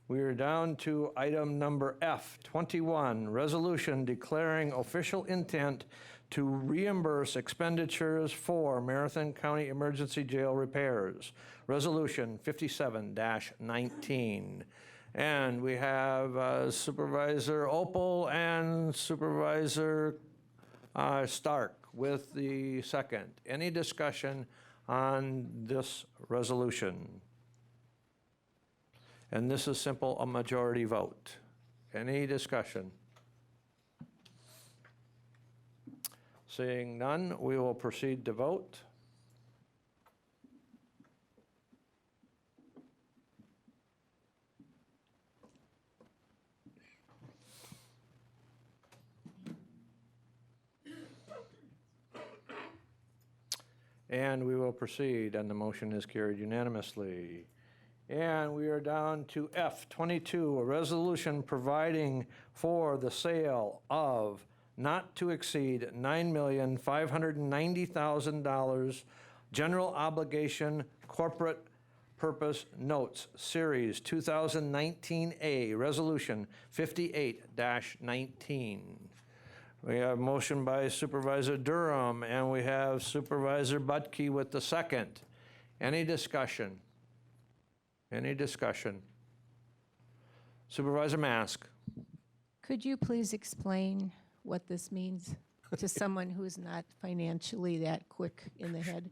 We are down to item number F, 21, resolution declaring official intent to reimburse expenditures for Marathon County Emergency Jail repairs. Resolution 57-19. And we have Supervisor Opal and Supervisor Stark with the second. Any discussion on this resolution? And this is simple, a majority vote. Any discussion? Seeing none, we will proceed to vote. And we will proceed, and the motion is carried unanimously. And we are down to F, 22, a resolution providing for the sale of not to exceed $9,590,000 general obligation corporate purpose notes, Series 2019A, Resolution 58-19. We have motion by Supervisor Durham, and we have Supervisor Butke with the second. Any discussion? Any discussion? Supervisor Mask. Could you please explain what this means to someone who's not financially that quick in the head?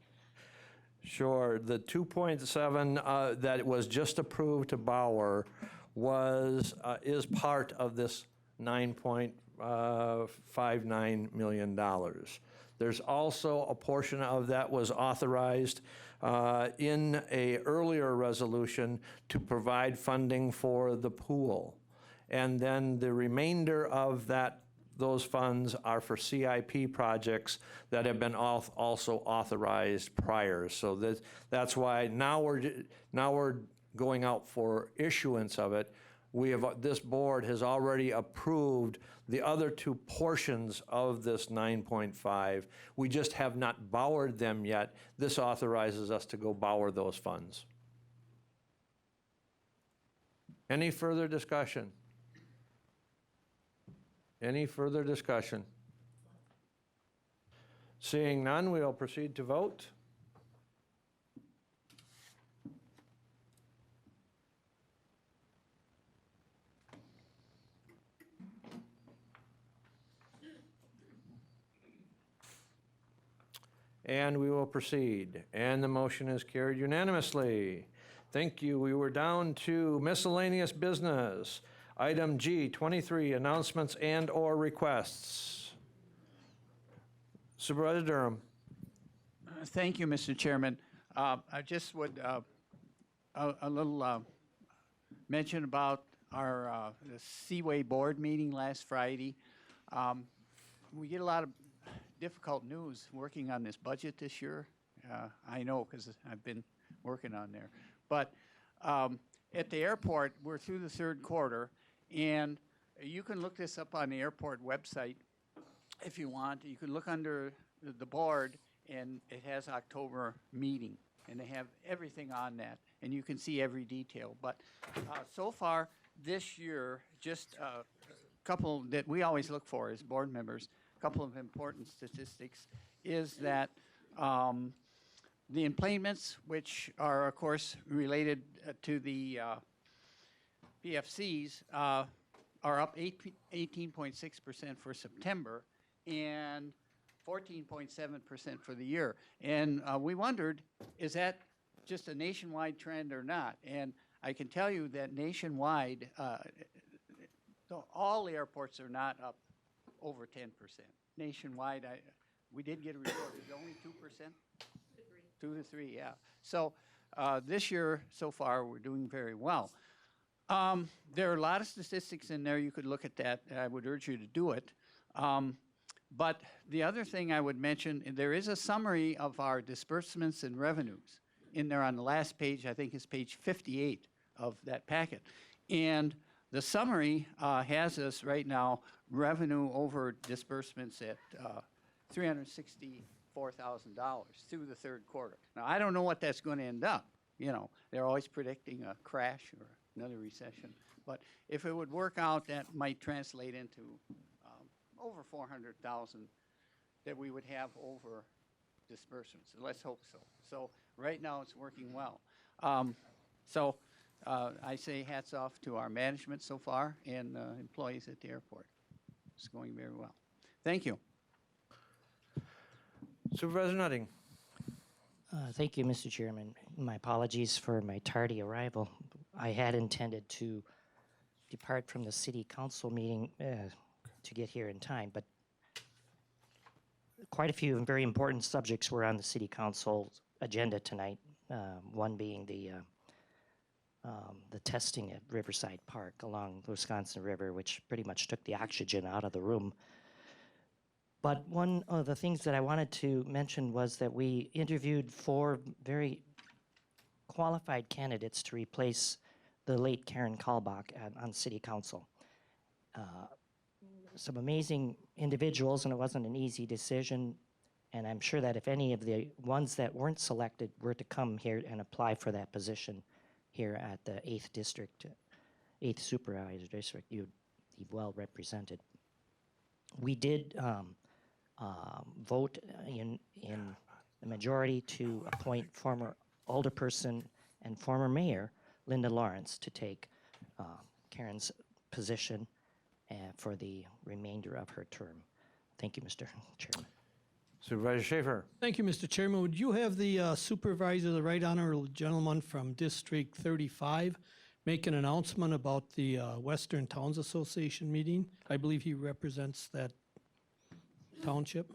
Sure. The 2.7 that was just approved to Bauer is part of this $9.59 million. There's also a portion of that was authorized in a earlier resolution to provide funding for the pool. And then the remainder of those funds are for CIP projects that have been also authorized prior. So that's why now we're going out for issuance of it. This board has already approved the other two portions of this 9.5. We just have not Bowered them yet. This authorizes us to go Bower those funds. Any further discussion? Any further discussion? Seeing none, we will proceed to vote. And we will proceed. And the motion is carried unanimously. Thank you. We were down to miscellaneous business. Item G, 23, announcements and/or requests. Supervisor Durham. Thank you, Mr. Chairman. I just would a little mention about our the Seaway Board meeting last Friday. We get a lot of difficult news working on this budget this year. I know because I've been working on there. But at the airport, we're through the third quarter, and you can look this up on the airport website if you want. You can look under the board, and it has October meeting, and they have everything on that, and you can see every detail. But so far this year, just a couple that we always look for as board members, a couple of important statistics is that the employments, which are, of course, related to the PFCs, are up 18.6% for September and 14.7% for the year. And we wondered, is that just a nationwide trend or not? And I can tell you that nationwide, all the airports are not up over 10%. Nationwide, we did get a report, is it only 2%? 2 to 3, yeah. So this year, so far, we're doing very well. There are a lot of statistics in there. You could look at that. I would urge you to do it. But the other thing I would mention, there is a summary of our disbursements and revenues in there on the last page. I think it's page 58 of that packet. And the summary has us right now revenue over disbursements at $364,000 through the third quarter. Now, I don't know what that's going to end up. You know, they're always predicting a crash or another recession. But if it would work out, that might translate into over 400,000 that we would have over disbursements. Let's hope so. So right now it's working well. I say hats off to our management so far and employees at the airport. It's going very well. Thank you. Supervisor Nutting. Thank you, Mr. Chairman. My apologies for my tardy arrival. I had intended to depart from the city council meeting to get here in time, but quite a few very important subjects were on the city council agenda tonight, one being the testing at Riverside Park along the Wisconsin River, which pretty much took the oxygen out of the room. But one of the things that I wanted to mention was that we interviewed 4 very qualified candidates to replace the late Karen Kalbach on city council. Some amazing individuals, and it wasn't an easy decision. And I'm sure that if any of the ones that weren't selected were to come here and apply for that position here at the 8th District, 8th Supervisor District, you'd be well represented. We did vote in the majority to appoint former alderperson and former mayor Linda Lawrence to take Karen's position for the remainder of her term. Thank you, Mr. Chairman. Supervisor Schaefer. Thank you, Mr. Chairman. Would you have the supervisor, the right honorable gentleman from District 35, make an announcement about the Western Towns Association meeting? I believe he represents that township.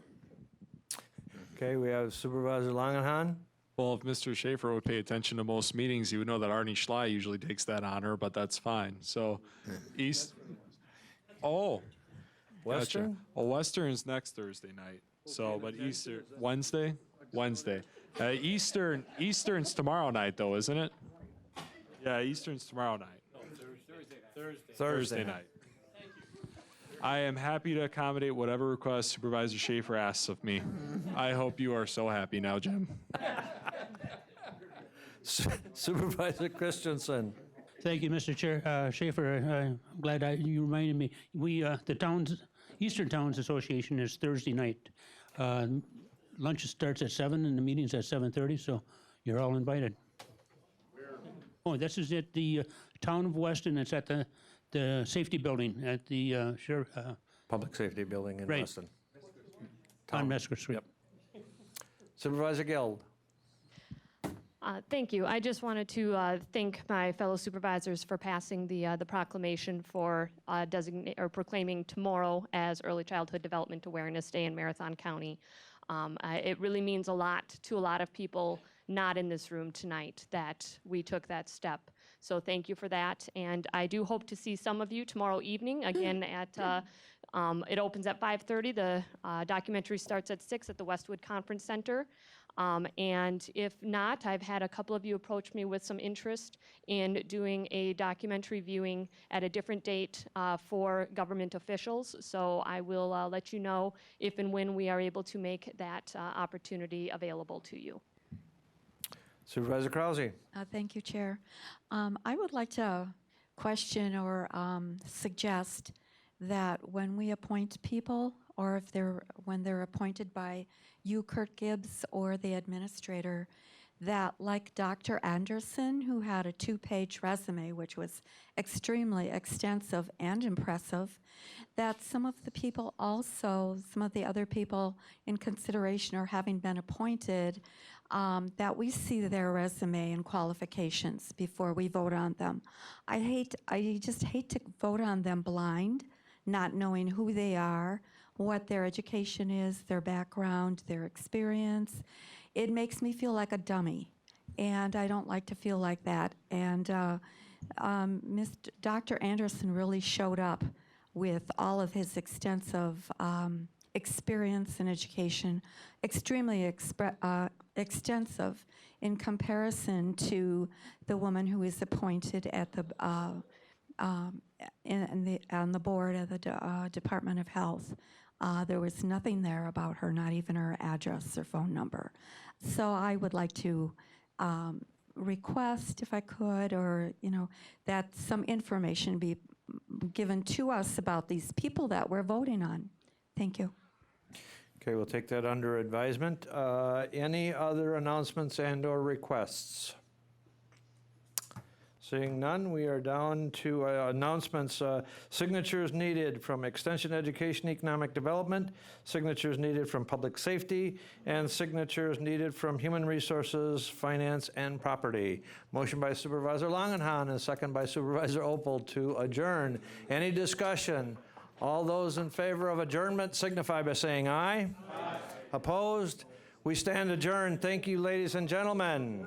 Okay, we have Supervisor Langenhan. Well, if Mr. Schaefer would pay attention to most meetings, you would know that Arnie Schley usually takes that honor, but that's fine. So, Western? Gotcha. Well, Western's next Thursday night. So, but Eastern, Wednesday? Eastern's tomorrow night, though, isn't it? Yeah, Eastern's tomorrow night. Thursday night. I am happy to accommodate whatever request Supervisor Schaefer asks of me. I hope you are so happy now, Jim. Supervisor Christensen. Thank you, Mr. Chair. Schaefer, I'm glad you reminded me. We, the Eastern Towns Association is Thursday night. Lunch starts at 7 and the meeting's at 7:30, so you're all invited. Oh, this is at the town of Weston. It's at the safety building at the Public Safety Building in Right. Weston. on Mesker Street. Yep. Supervisor Geld. Thank you. I just wanted to thank my fellow supervisors for passing the proclamation for proclaiming tomorrow as Early Childhood Development Awareness Day in Marathon County. It really means a lot to a lot of people not in this room tonight that we took that step. So thank you for that. And I do hope to see some of you tomorrow evening, again at, it opens at 5:30. The documentary starts at 6 at the Westwood Conference Center. And if not, I've had a couple of you approach me with some interest in doing a documentary viewing at a different date for government officials. So I will let you know if and when we are able to make that opportunity available to you. Supervisor Krause. Thank you, Chair. I would like to question or suggest that when we appoint people, or if when they're appointed by you, Kurt Gibbs, or the administrator, that like Dr. Anderson, who had a 2-page resume, which was extremely extensive and impressive, that some of the people also, some of the other people in consideration or having been appointed, that we see their resume and qualifications before we vote on them. I just hate to vote on them blind, not knowing who they are, what their education is, their background, their experience. It makes me feel like a dummy, and I don't like to feel like that. And Dr. Anderson really showed up with all of his extensive experience in education, extremely extensive in comparison to the woman who is appointed at the on the board of the Department of Health. There was nothing there about her, not even her address or phone number. So I would like to request, if I could, or that some information be given to us about these people that we're voting on. Thank you. Okay, we'll take that under advisement. Any other announcements and/or requests? Seeing none, we are down to announcements. Signatures needed from Extension Education Economic Development, signatures needed from Public Safety, and signatures needed from Human Resources, Finance, and Property. Motion by Supervisor Langenhan and second by Supervisor Opel to adjourn. Any discussion? All those in favor of adjournment signify by saying aye. Aye. Opposed? We stand adjourned. Thank you, ladies and gentlemen.